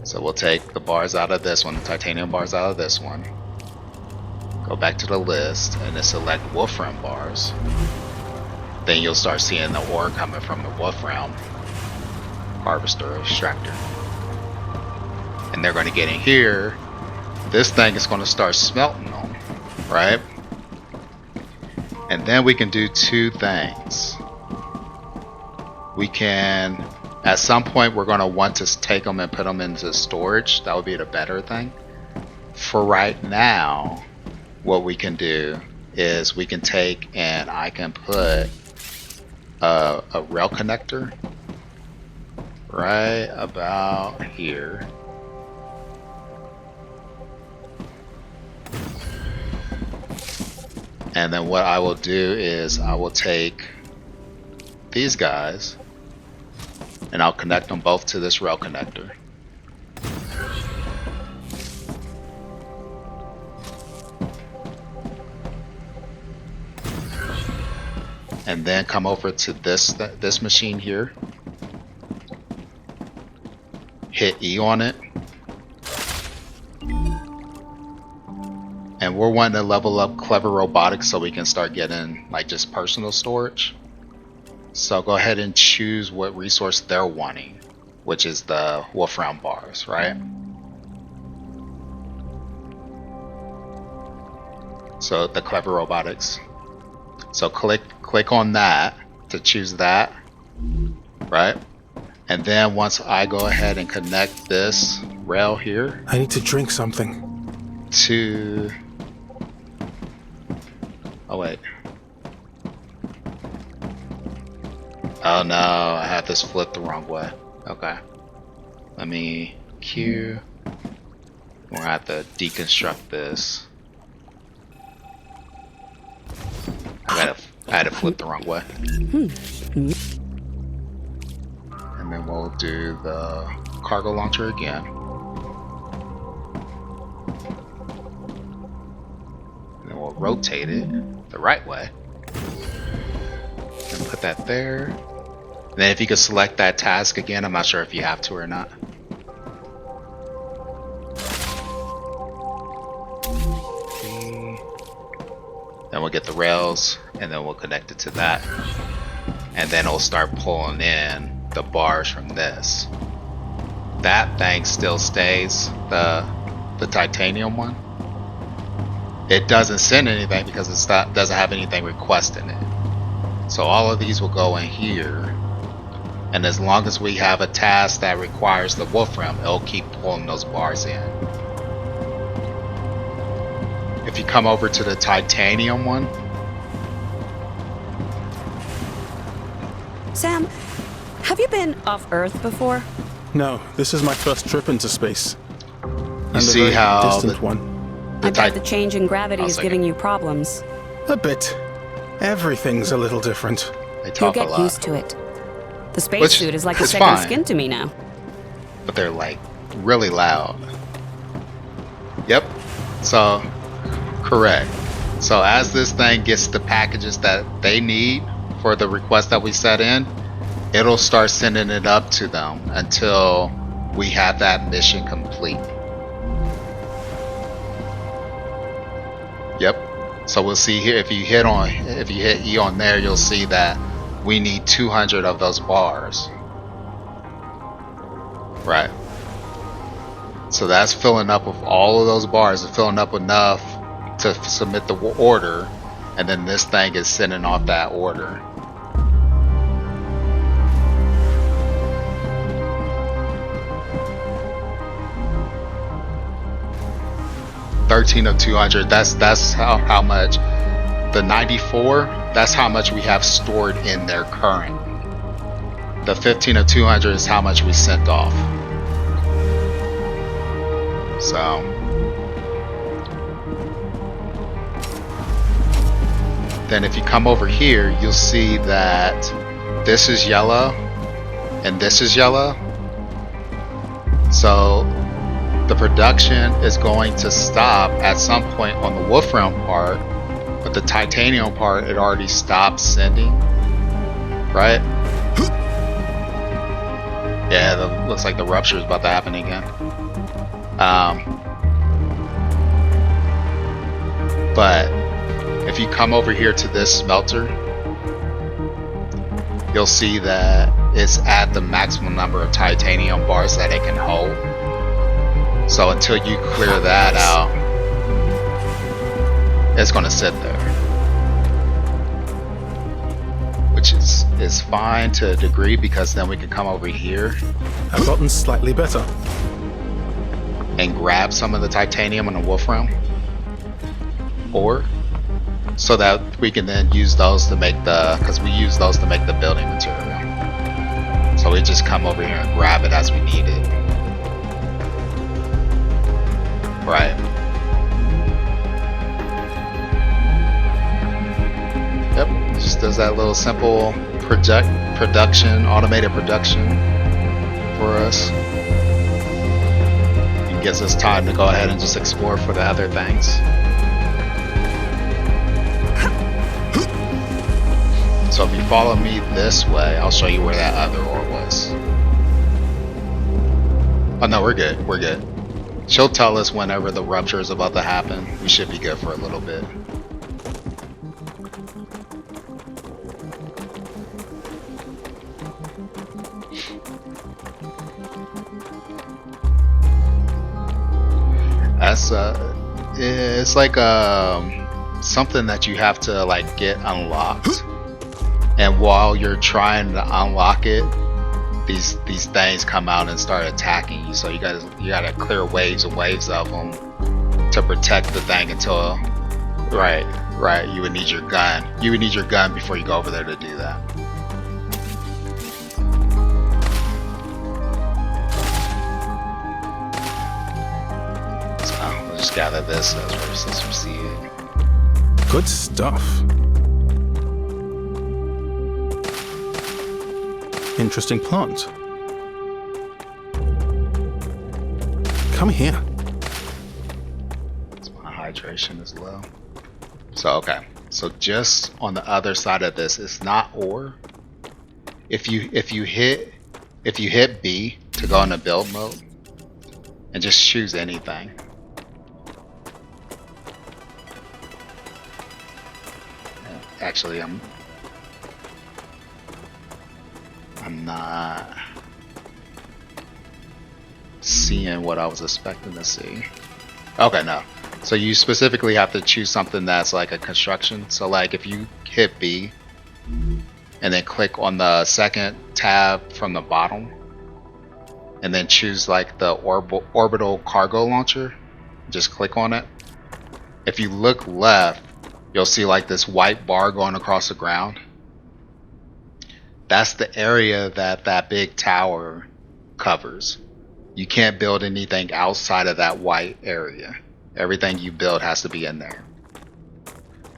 S1: So we'll take the bars out of this one, the titanium bars out of this one. Go back to the list and then select wolfram bars. Then you'll start seeing the ore coming from the wolfram harvester extractor. And they're going to get in here. This thing is going to start smelting them, right? And then we can do two things. We can, at some point, we're going to want to take them and put them into storage. That would be the better thing. For right now, what we can do is we can take and I can put a rail connector right about here. And then what I will do is I will take these guys and I'll connect them both to this rail connector. And then come over to this machine here. Hit E on it. And we're wanting to level up Clever Robotics so we can start getting like just personal storage. So go ahead and choose what resource they're wanting, which is the wolfram bars, right? So the Clever Robotics. So click on that to choose that, right? And then once I go ahead and connect this rail here,
S5: I need to drink something.
S1: to, oh wait, oh no, I have this flipped the wrong way. Okay, let me Q. We're gonna have to deconstruct this. I had to flip the wrong way. And then we'll do the cargo launcher again. And then we'll rotate it the right way. And put that there. And then if you could select that task again, I'm not sure if you have to or not. Then we'll get the rails, and then we'll connect it to that. And then it'll start pulling in the bars from this. That thing still stays, the titanium one. It doesn't send anything because it doesn't have anything requesting it. So all of these will go in here. And as long as we have a task that requires the Wolfram, it'll keep pulling those bars in. If you come over to the titanium one.
S2: Sam, have you been off Earth before?
S5: No, this is my first trip into space.
S1: You see how
S5: distant one.
S2: I bet the change in gravity is giving you problems.
S5: A bit. Everything's a little different.
S1: They
S2: You'll
S1: talk a
S2: get
S1: lot.
S2: used to it. The spacesuit is like a
S1: it's
S2: second
S1: fine.
S2: skin to me now.
S1: But they're like really loud. Yep. So correct. So as this thing gets the packages that they need for the request that we set in, it'll start sending it up to them until we have that mission complete. Yep. So we'll see here if you hit E on there, you'll see that we need 200 of those bars. Right. So that's filling up with all of those bars, and filling up enough to submit the order, and then this thing is sending off that order. $13 of 200. That's how much. The 94. That's how much we have stored in there current. The 15 of 200 is how much we sent off. So then if you come over here, you'll see that this is yellow and this is yellow. So the production is going to stop at some point on the Wolfram part, but the titanium part, it already stopped sending, right? Yeah, looks like the rupture is about to happen again. But if you come over here to this smelter, you'll see that it's at the maximum number of titanium bars that it can hold. So until you clear that out, it's going to sit there, which is fine to a degree, because then we can come over here.
S5: I've gotten slightly better.
S1: And grab some of the titanium and the wolfram ore, so that we can then use those to make because we use those to make the building material. So we just come over here and grab it as we need it. Right. Yep, it just does that little simple automated production for us. It gives us time to go ahead and just explore for the other things. So if you follow me this way, I'll show you where that other ore was. Oh no, we're good. We're good. She'll tell us whenever the rupture is about to happen. We should be good for a little bit. That's it's like something that you have to like get unlocked. And while you're trying to unlock it, these things come out and start attacking you. So you gotta clear waves and waves of them to protect the thing until right. You would need your gun. You would need your gun before you go over there to do that. just gather this as versus from seed.
S5: Good stuff. Interesting plant. Come here.
S1: It's my hydration as well. So okay. So just on the other side of this, it's not ore. If you hit B to go into build mode and just choose anything. Actually, I'm not seeing what I was expecting to see. Okay, no. So you specifically have to choose something that's like a construction. So like if you hit B and then click on the second tab from the bottom and then choose like the orbital cargo launcher, just click on it. If you look left, you'll see like this white bar going across the ground. That's the area that that big tower covers. You can't build anything outside of that white area. Everything you build has to be in there.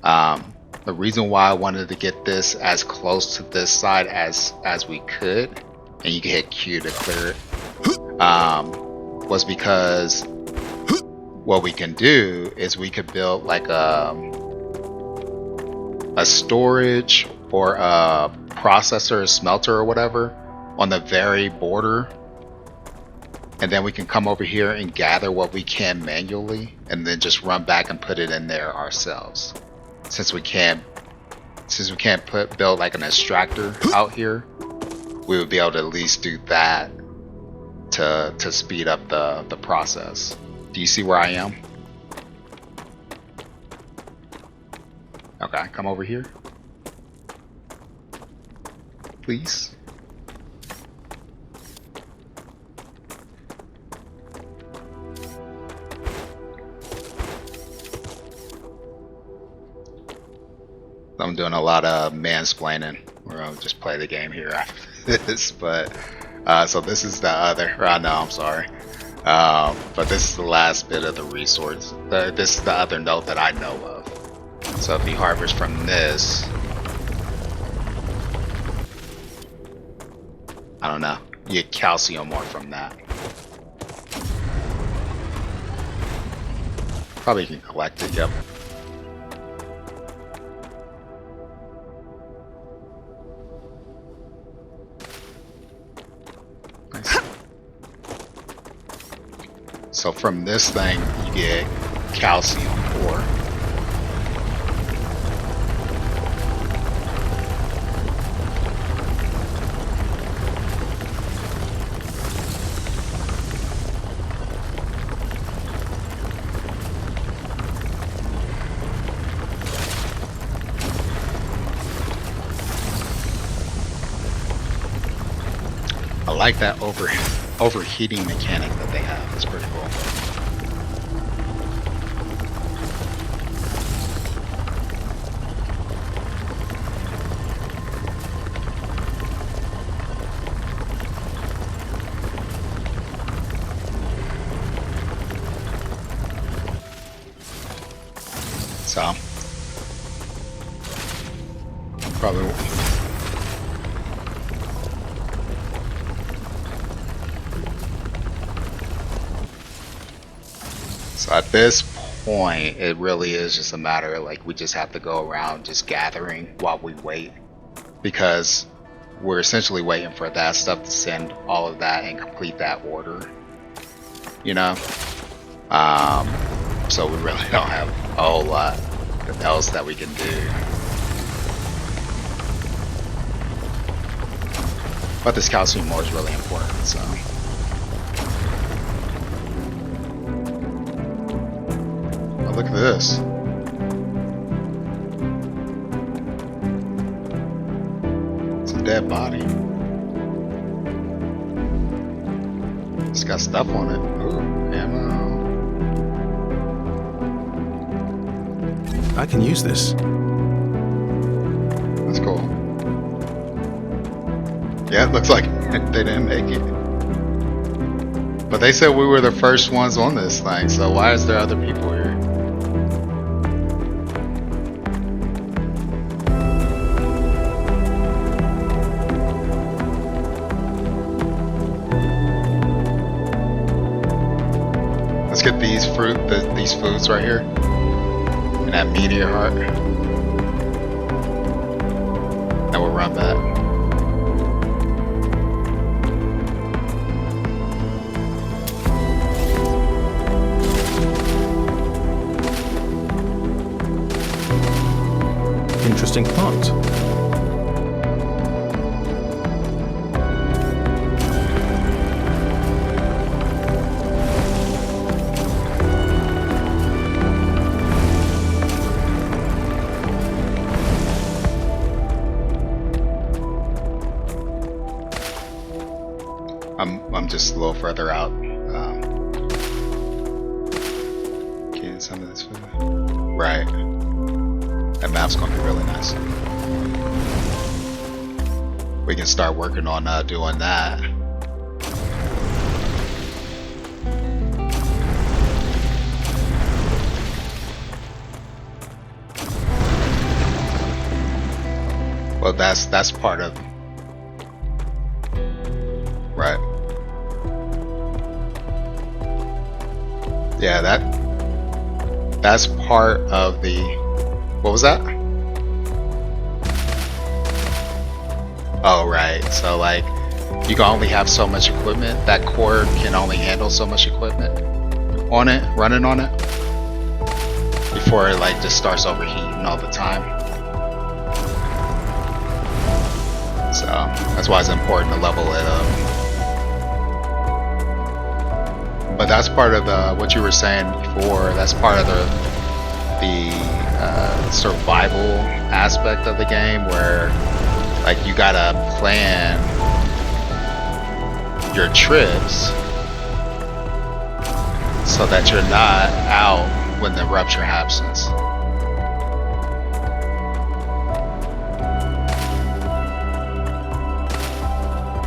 S1: The reason why I wanted to get this as close to this side as we could, and you can hit Q to clear it, was because what we can do is we could build like a storage or a processor or smelter or whatever on the very border, and then we can come over here and gather what we can manually and then just run back and put it in there ourselves. Since we can't build like an extractor out here, we would be able to at least do that to speed up the process. Do you see where I am? Okay, come over here, please. I'm doing a lot of mansplaining. We're gonna just play the game here after this, but so this is the other. No, I'm sorry, but this is the last bit of the resource. This is the other node that I know of. So if you harvest from this, I don't know, you get calcium ore from that. Probably can collect it. Yep. So from this thing, you get calcium ore. I like that overheating mechanic that they have. It's pretty cool. So probably. So at this point, it really is just a matter of like we just have to go around just gathering while we wait, because we're essentially waiting for that stuff to send all of that and complete that order, you know. So we really don't have a whole lot else that we can do. But this calcium ore is really important, so. Look at this. It's a dead body. It's got stuff on it. Ooh, ammo.
S5: I can use this.
S1: That's cool. Yeah, it looks like they didn't make it. But they said we were the first ones on this thing, so why is there other people here? Let's get these these foods right here. And that meteor heart. Then we'll run back.
S5: Interesting plant.
S1: I'm just a little further out. Getting some of this food. Right. That map's gonna be really nice. We can start working on doing that. Well, that's part of. Right. Yeah, that's part of the. What was that? Oh, right. So like, you can only have so much equipment. That core can only handle so much equipment on it, running on it, before it like just starts overheating all the time. So that's why it's important to level it up. But that's part of what you were saying before. That's part of the survival aspect of the game, where like you gotta plan your trips so that you're not out when the rupture happens.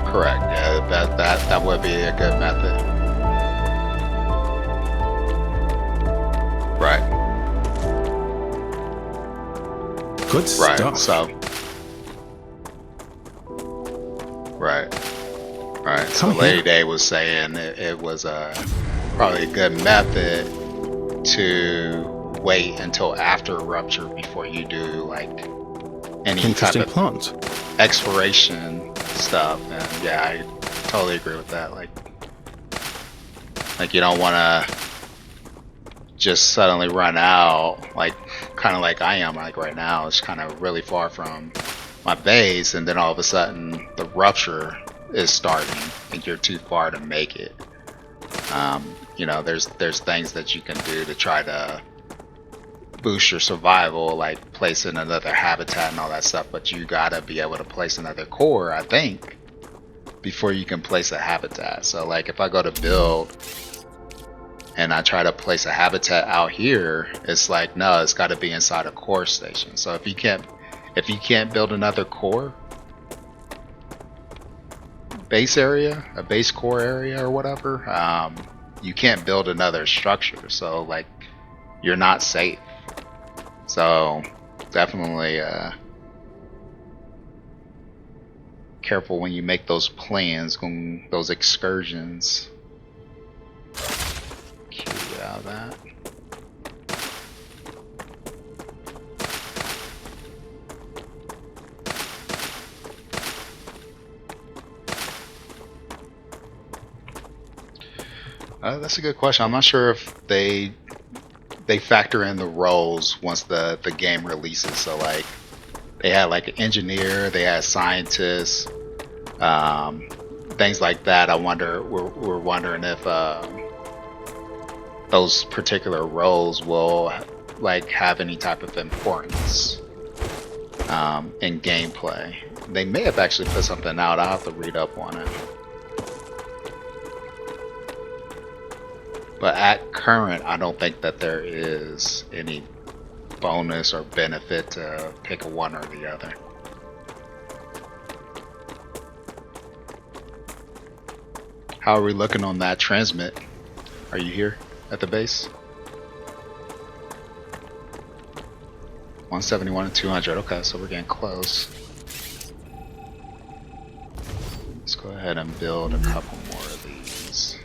S1: Correct. Yeah, that would be a good method. Right.
S5: Good
S1: Right.
S5: stuff.
S1: So. Right. Right. So
S5: Come
S1: Lady
S5: here.
S1: Day was saying it was probably a good method to wait until after rupture before you do like any type
S5: Interesting
S1: of
S5: plant.
S1: exploration stuff. And yeah, I totally agree with that. Like you don't want to just suddenly run out, like kind of like I am like right now. It's kind of really far from my base, and then all of a sudden the rupture is starting and you're too far to make it. You know, there's things that you can do to try to boost your survival, like placing another habitat and all that stuff, but you gotta be able to place another core, I think, before you can place a habitat. So like if I go to build and I try to place a habitat out here, it's like, no, it's got to be inside a core station. So if you can't build another core base area, a base core area or whatever, you can't build another structure. So like you're not safe. So definitely careful when you make those plans, those excursions. Get out of that. That's a good question. I'm not sure if they factor in the roles once the game releases. So like they had like an engineer, they had scientists, things like that. We're wondering if those particular roles will like have any type of importance in gameplay. They may have actually put something out. I'll have to read up on it. But at current, I don't think that there is any bonus or benefit to pick one or the other. How are we looking on that transmit? Are you here at the base? 171 and 200. Okay, so we're getting close. Let's go ahead and build a couple more of these.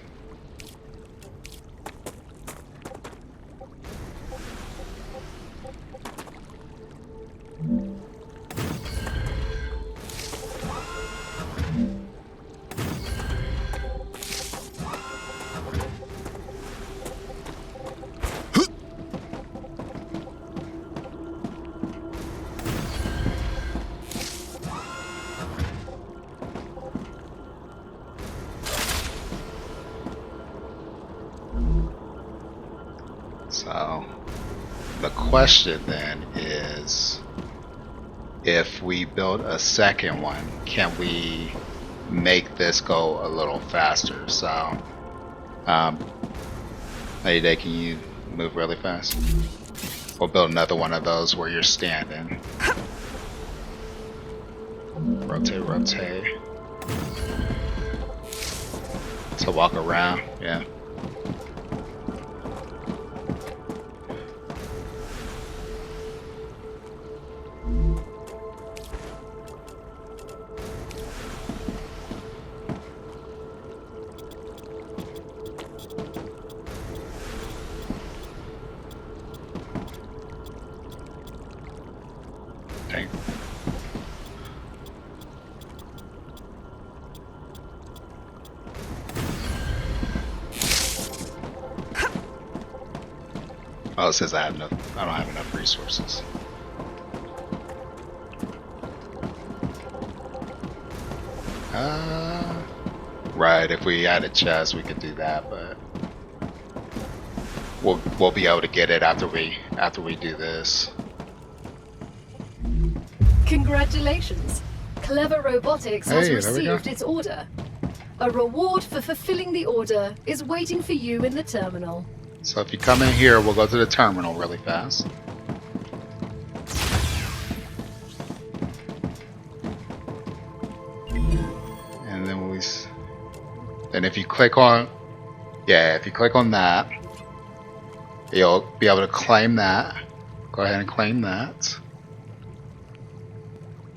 S1: So the question then is, if we build a second one, can we make this go a little faster? So, Mayday, can you move really fast? We'll build another one of those where you're standing. Rotate, rotate. So walk around, yeah. Dang. Oh, it says I don't have enough resources. Right, if we had a chest we could do that, but we'll be able to get it after we do this.
S6: Congratulations! Clever Robotics has
S1: Hey, there we go.
S6: received its order. A reward for fulfilling the order is waiting for you in the terminal.
S1: So if you come in here, we'll go to the terminal really fast. And then if you click on, if you click on that, you'll be able to claim that. Go ahead and claim that.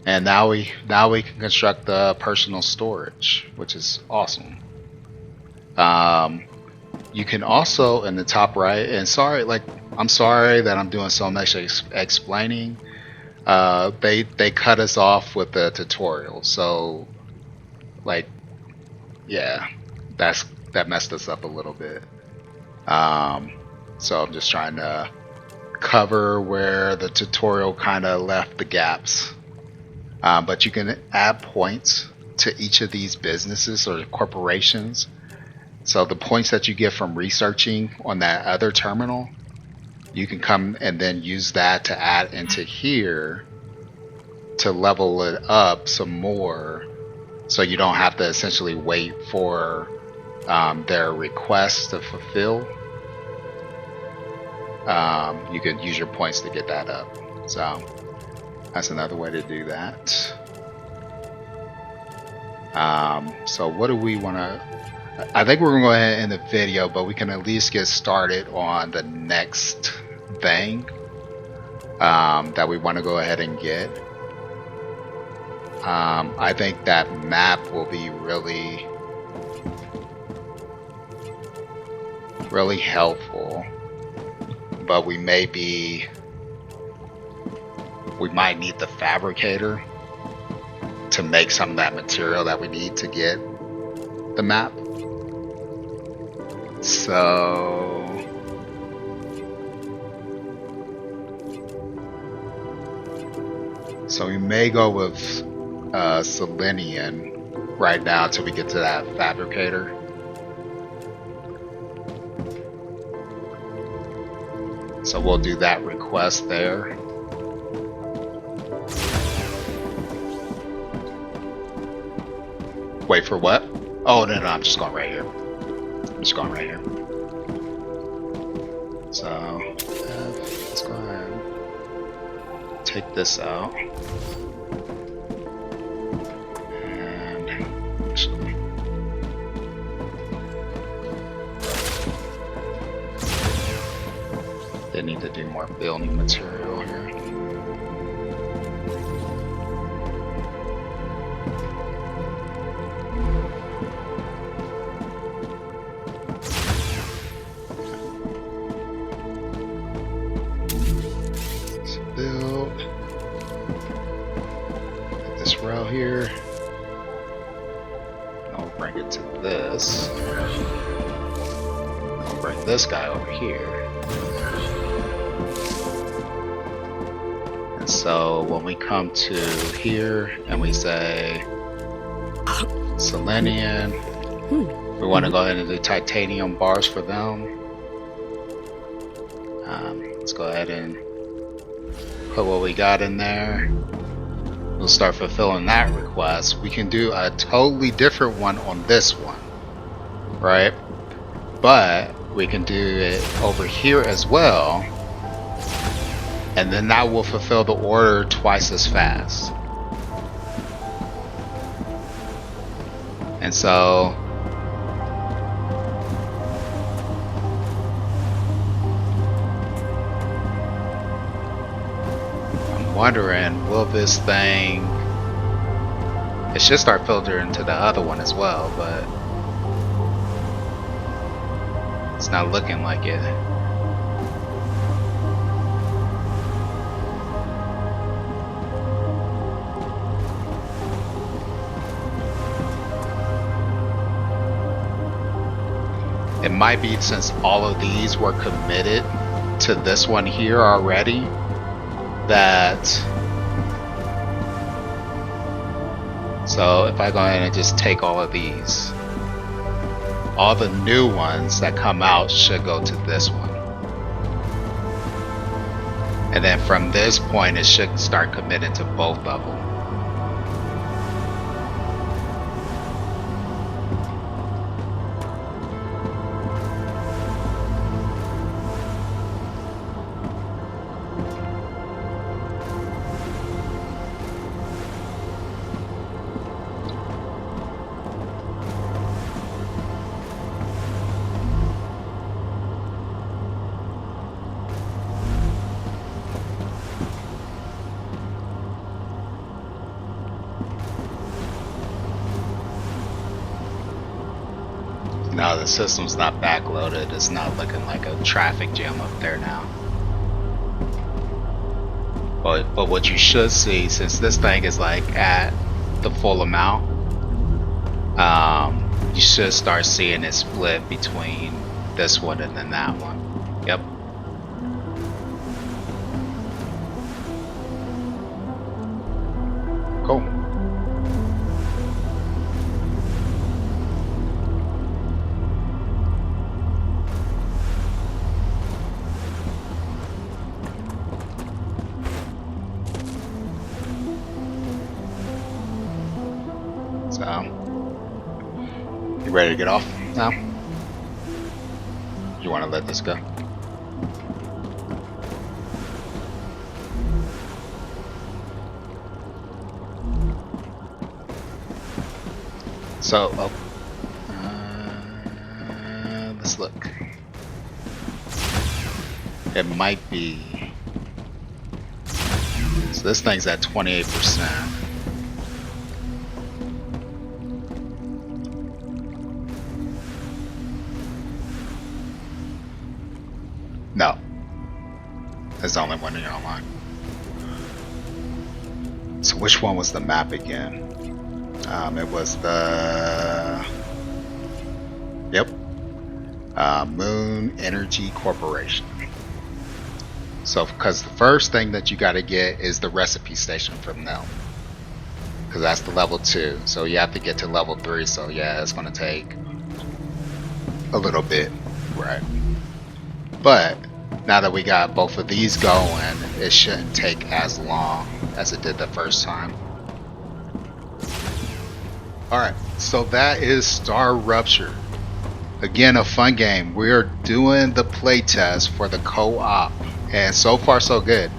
S1: And now we can construct the personal storage, which is awesome. You can also, in the top right, and I'm sorry that I'm doing so much explaining. They cut us off with the tutorial, so that messed us up a little bit. So I'm just trying to cover where the tutorial kind of left the gaps. But you can add points to each of these businesses or corporations. So the points that you get from researching on that other terminal, you can come and then use that to add into here to level it up some more, so you don't have to essentially wait for their requests to fulfill. You can use your points to get that up. So that's another way to do that. So what do we want to... I think we're going to go ahead and end the video, but we can at least get started on the next thing that we want to go ahead and get. I think that map will be really helpful, but we might need the fabricator to make some of that material that we need to get the map. So we may go with Selenium right now until we get to that fabricator. So we'll do that request there. Wait for what? Oh, no, I'm just going right here. So, let's go ahead and take this out. And actually, They need to do more building material here. Let's build this row here. I'll bring it to this. I'll bring this guy over here. And so when we come to here and we say Selenium, we want to go ahead and do titanium bars for them. Let's go ahead and put what we got in there. We'll start fulfilling that request. We can do a totally different one on this one, right? But we can do it over here as well, and then that will fulfill the order twice as fast. And so I'm wondering, will this thing, it should start filtering to the other one as well, but it's not looking like it. It might be since all of these were committed to this one here already, that, so if I go ahead and just take all of these, all the new ones that come out should go to this one. And then from this point it should start committing to both of them. No, the system's not backloaded. It's not looking like a traffic jam up there now. But what you should see, since this thing is like at the full amount, you should start seeing it split between this one and then that one. Yep. Cool. You ready to get off now? You want to let this go? So, let's look. It might be. So this thing's at 28%. No. There's only one here online. So which one was the map again? It was the... Yep. Moon Energy Corporation. So, because the first thing that you got to get is the recipe station from them. Because that's the level 2. So you have to get to level 3. So yeah, it's going to take a little bit. Right. But now that we got both of these going, it shouldn't take as long as it did the first time. Alright, so that is StarRupture. Again, a fun game. We're doing the playtest for the co-op, and so far so good.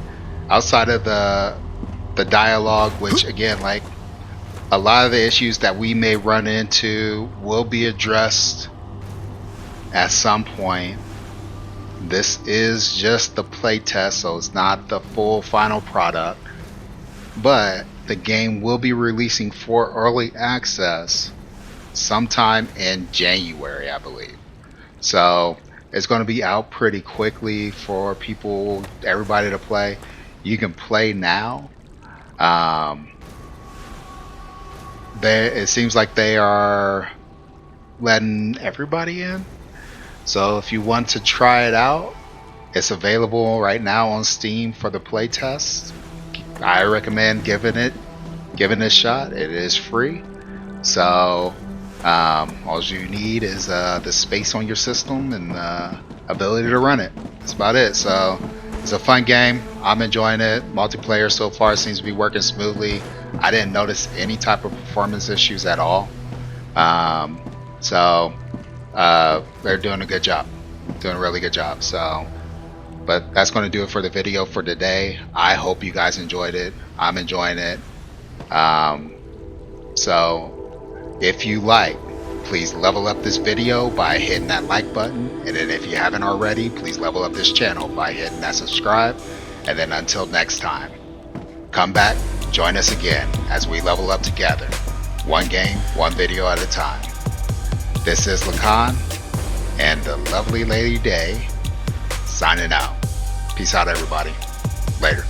S1: Outside of the dialogue, which again, like a lot of the issues that we may run into will be addressed at some point. this is just the playtest, so it's not the full final product. But the game will be releasing for early access sometime in January, I believe. So it's going to be out pretty quickly for people, everybody to play. You can play now. It seems like they are letting everybody in. So if you want to try it out, it's available right now on Steam for the playtest. I recommend giving it a shot. It is free. So all you need is the space on your system and the ability to run it. That's about it. So it's a fun game. I'm enjoying it. Multiplayer so far seems to be working smoothly. I didn't notice any type of performance issues at all. They're doing a good job. Doing a really good job. So, but that's going to do it for the video for today. I hope you guys enjoyed it. I'm enjoying it. So if you like, please level up this video by hitting that like button. And then if you haven't already, please level up this channel by hitting that subscribe. And then until next time, come back, join us again as we level up together. One game, one video at a time. This is Lacan and the lovely Lady Day signing out. Peace out, everybody. Later.